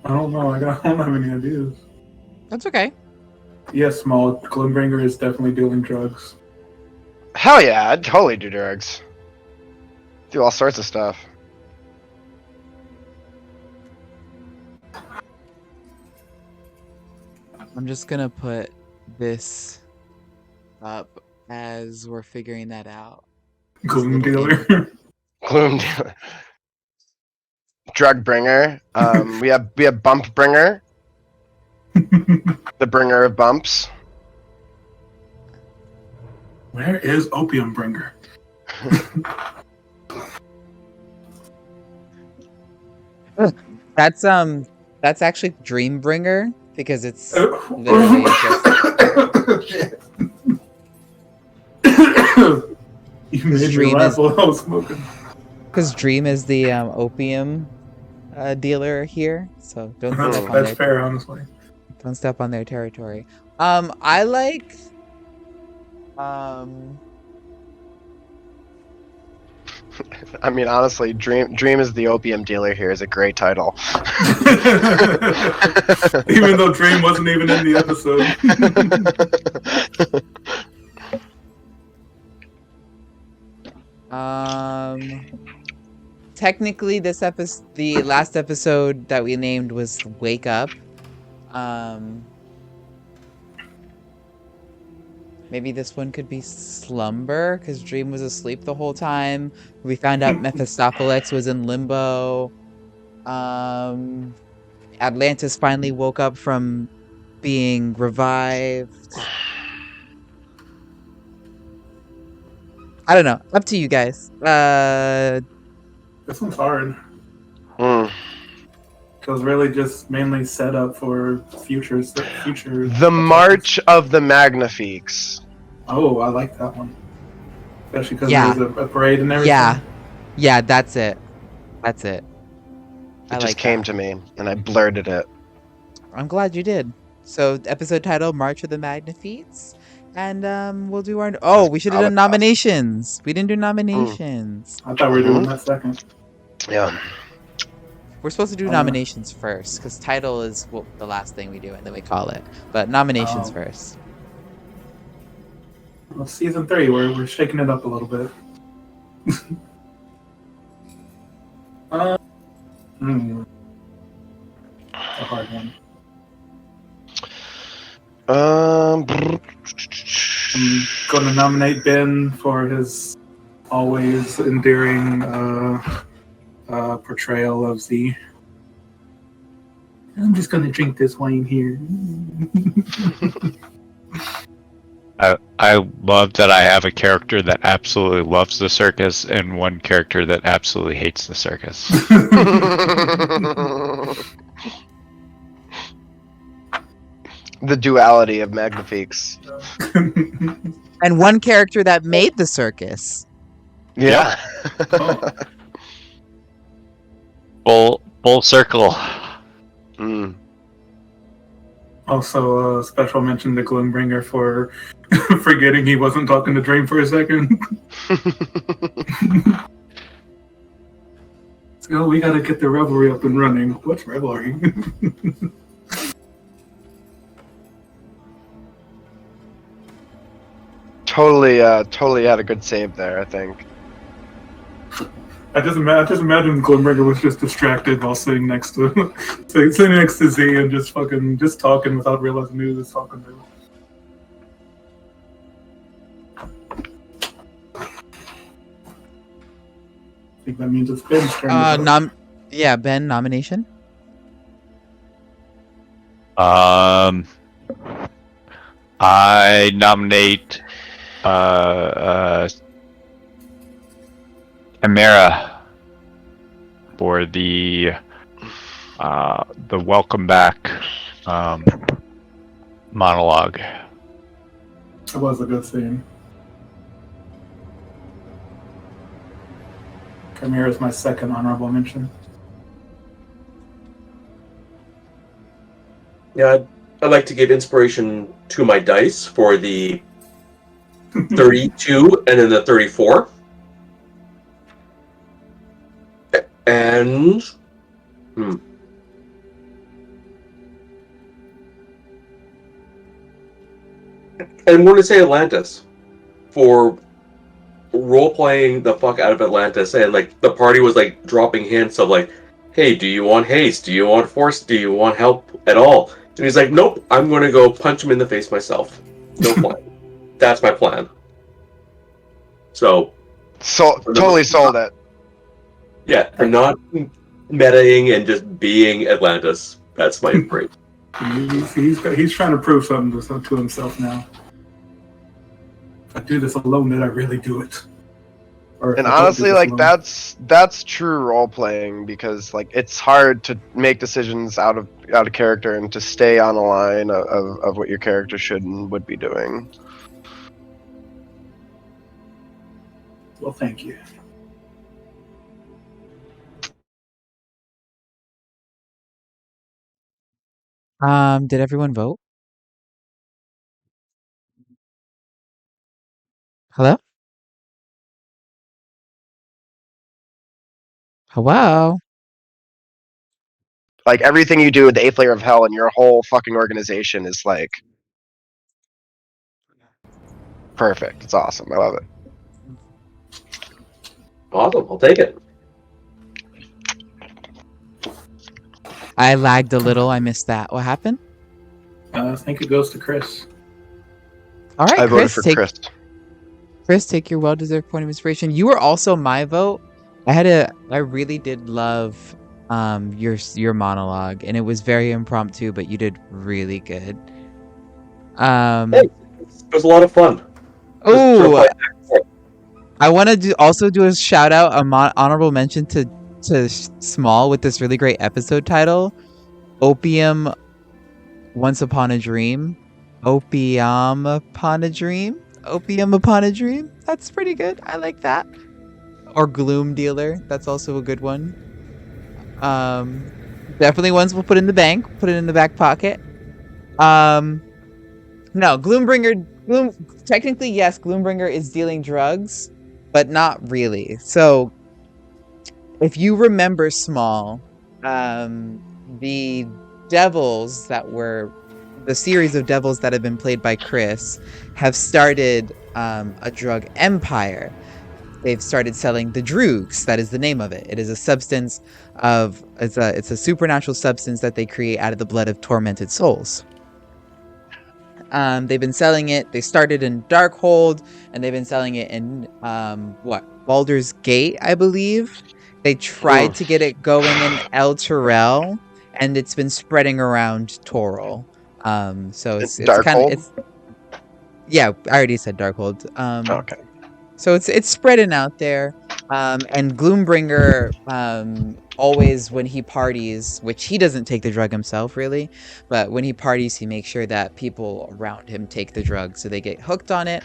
I don't know. I don't have any ideas. That's okay. Yes, Small. Gloombringer is definitely dealing drugs. Hell yeah, I'd totally do drugs. Do all sorts of stuff. I'm just gonna put this up as we're figuring that out. Gloom little dealer. Gloom dealer. Drug bringer. We have bump bringer. The bringer of bumps. Where is Opium Bringer? That's actually Dreambringer because it's literally just You made me Dream laugh is- while I was smoking. because Dream is the opium dealer here. So don't step on That's their fair, honestly. don't step on their territory. I like I mean, honestly, Dream is the opium dealer here is a great title. Even though Dream wasn't even in the episode. Technically, the last episode that we named was Wake Up. Maybe this one could be Slumber, because Dream was asleep the whole time. We found out Mephistopheles was in limbo. Atlantis finally woke up from being revived. I don't know. Up to you guys. This one's hard. Mm. It was really just mainly set up for future. The March of the Magnifiques. Oh, I like that one. Especially because Yeah. there's a parade and everything. Yeah, that's it. That's it. It just came to me, and I blurted it. I'm glad you did. So, episode title, March of the Magnifiques. And we'll do our... Oh, we should have done nominations. We didn't do nominations. I thought we were doing that second. Yeah. We're supposed to do nominations first, because title is the last thing we do, and then we call it. But nominations first. Well, season 3, we're shaking it up a little bit. A hard one. I'm gonna nominate Ben for his always endearing portrayal of Z. I'm just gonna drink this wine here. I love that I have a character that absolutely loves the circus and one character that absolutely hates the circus. The duality of Magnifiques. And one character that made the circus. Yeah. Full circle. Mm. Also, special mention to Gloombringer for forgetting he wasn't talking to Dream for a second. So we gotta get the revelry up and running. What's revelry? Totally had a good save there, I think. I just imagine Gloombringer was just distracted while sitting next to sitting next to Z and just talking without realizing who he was talking to. I think that means it's Ben's turn. Ben, nomination. I nominate Chimera. for the welcome back monologue. It was a good scene. Chimera is my second honorable mention. Yeah, I'd like to give inspiration to my dice for the 32 and then the 34. And I'm going to say Atlantis for role-playing the fuck out of Atlantis, and like the party was like dropping hints of like, hey, do you want haste? Do you want force? Do you want help at all? And he's like, nope, I'm going to go punch him in the face myself. No plan. That's my plan. So totally sold it. yeah, for not metaing and just being Atlantis. That's my inspiration. He's trying to prove something to himself now. If I do this alone, did I really do it? And honestly, like that's true role playing, because like it's hard to make decisions out of character and to stay on the line of what your character should and would be doing. Well, thank you. Did everyone vote? Hello? Hello? Like everything you do with the 8th layer of hell and your whole fucking organization is like perfect. It's awesome. I love it. Awesome, I'll take it. I lagged a little. I missed that. What happened? I think it goes to Chris. All right, I voted Chris, for take Chris. Chris, take your well-deserved point of inspiration. You were also my vote. I really did love your monologue, and it was very impromptu, but you did really good. Hey, it was a lot of fun. Oh, I want to also do a shout out, honorable mention to Small with this really great episode title, Opium Once Upon a Dream. Opium Upon a Dream. Opium Upon a Dream. That's pretty good. I like that. Or Gloom Dealer. That's also a good one. Definitely ones we'll put in the bank. Put it in the back pocket. No, Gloombringer. Technically, yes, Gloombringer is dealing drugs, but not really. So, if you remember Small, the devils that were the series of devils that have been played by Chris have started a drug empire. They've started selling the Droogs. That is the name of it. It is a substance it's a supernatural substance that they create out of the blood of tormented souls. They've been selling it. They started in Darkhold, and they've been selling it in Baldur's Gate, I believe. They tried to get it going in El Terrell, and it's been spreading around Toril. So it's kind of yeah. I already said Darkhold. Okay. So it's spreading out there. And Gloombringer, always when he parties, which he doesn't take the drug himself really, but when he parties, he makes sure that people around him take the drug so they get hooked on it,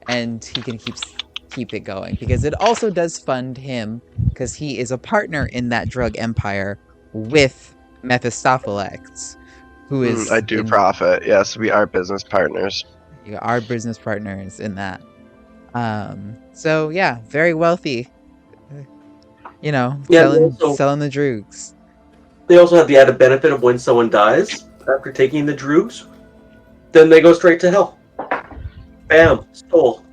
and he can keep it going, because it also does fund him, because he is a partner in that drug empire with Mephistopheles, who is I do profit. Yes, we are business partners. You are business partners in that. So yeah, very wealthy. Selling the Droogs. They also have the added benefit of when someone dies after taking the Droogs, then they go straight to hell. Bam, stole.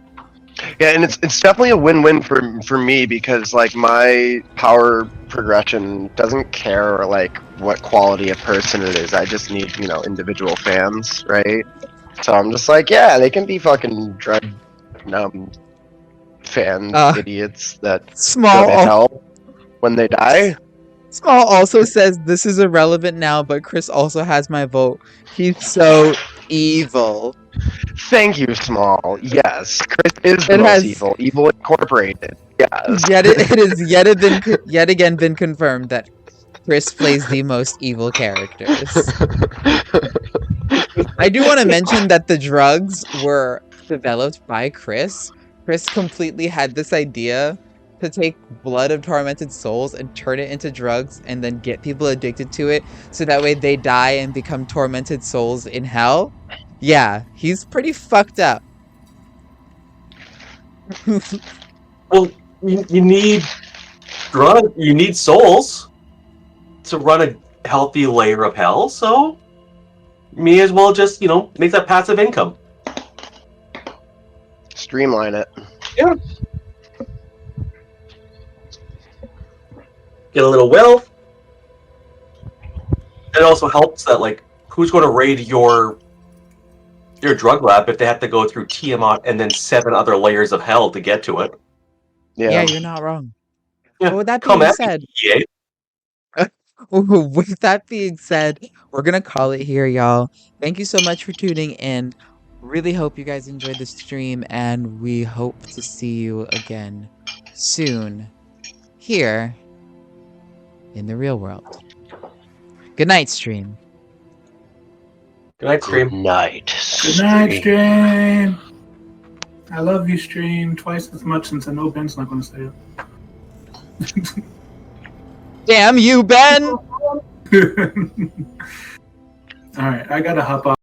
Yeah, and it's definitely a win-win for me, because like my power progression doesn't care like what quality of person it is. I just need individual fans, right? So I'm just like, yeah, they can be fucking drug fan idiots that Small go to hell when they die. Small also says this is irrelevant now, but Chris also has my vote. He's so evil. Thank you, Small. Yes, Chris is the It most has- evil. Evil Incorporated. Yes. Yet it has yet again been confirmed that Chris plays the most evil characters. I do want to mention that the drugs were developed by Chris. Chris completely had this idea to take blood of tormented souls and turn it into drugs and then get people addicted to it so that way they die and become tormented souls in hell. Yeah, he's pretty fucked up. Well, you need you need souls to run a healthy layer of hell, so may as well just, make that passive income. Streamline it. Yeah. Get a little wealth. It also helps that, like, who's going to raid your drug lab if they have to go through Tiamat and then 7 other layers of hell to get to it? Yeah, you're not wrong. Yeah, But with that come being at said, me, EA. with that being said, we're gonna call it here, y'all. Thank you so much for tuning in. Really hope you guys enjoyed the stream, and we hope to see you again soon here in the real world. Good night, stream. Good night, stream. Good night. Good night, stream. I love you, stream. Twice as much since I know Ben's not going to stay up. Damn you, Ben! All right, I gotta hop off.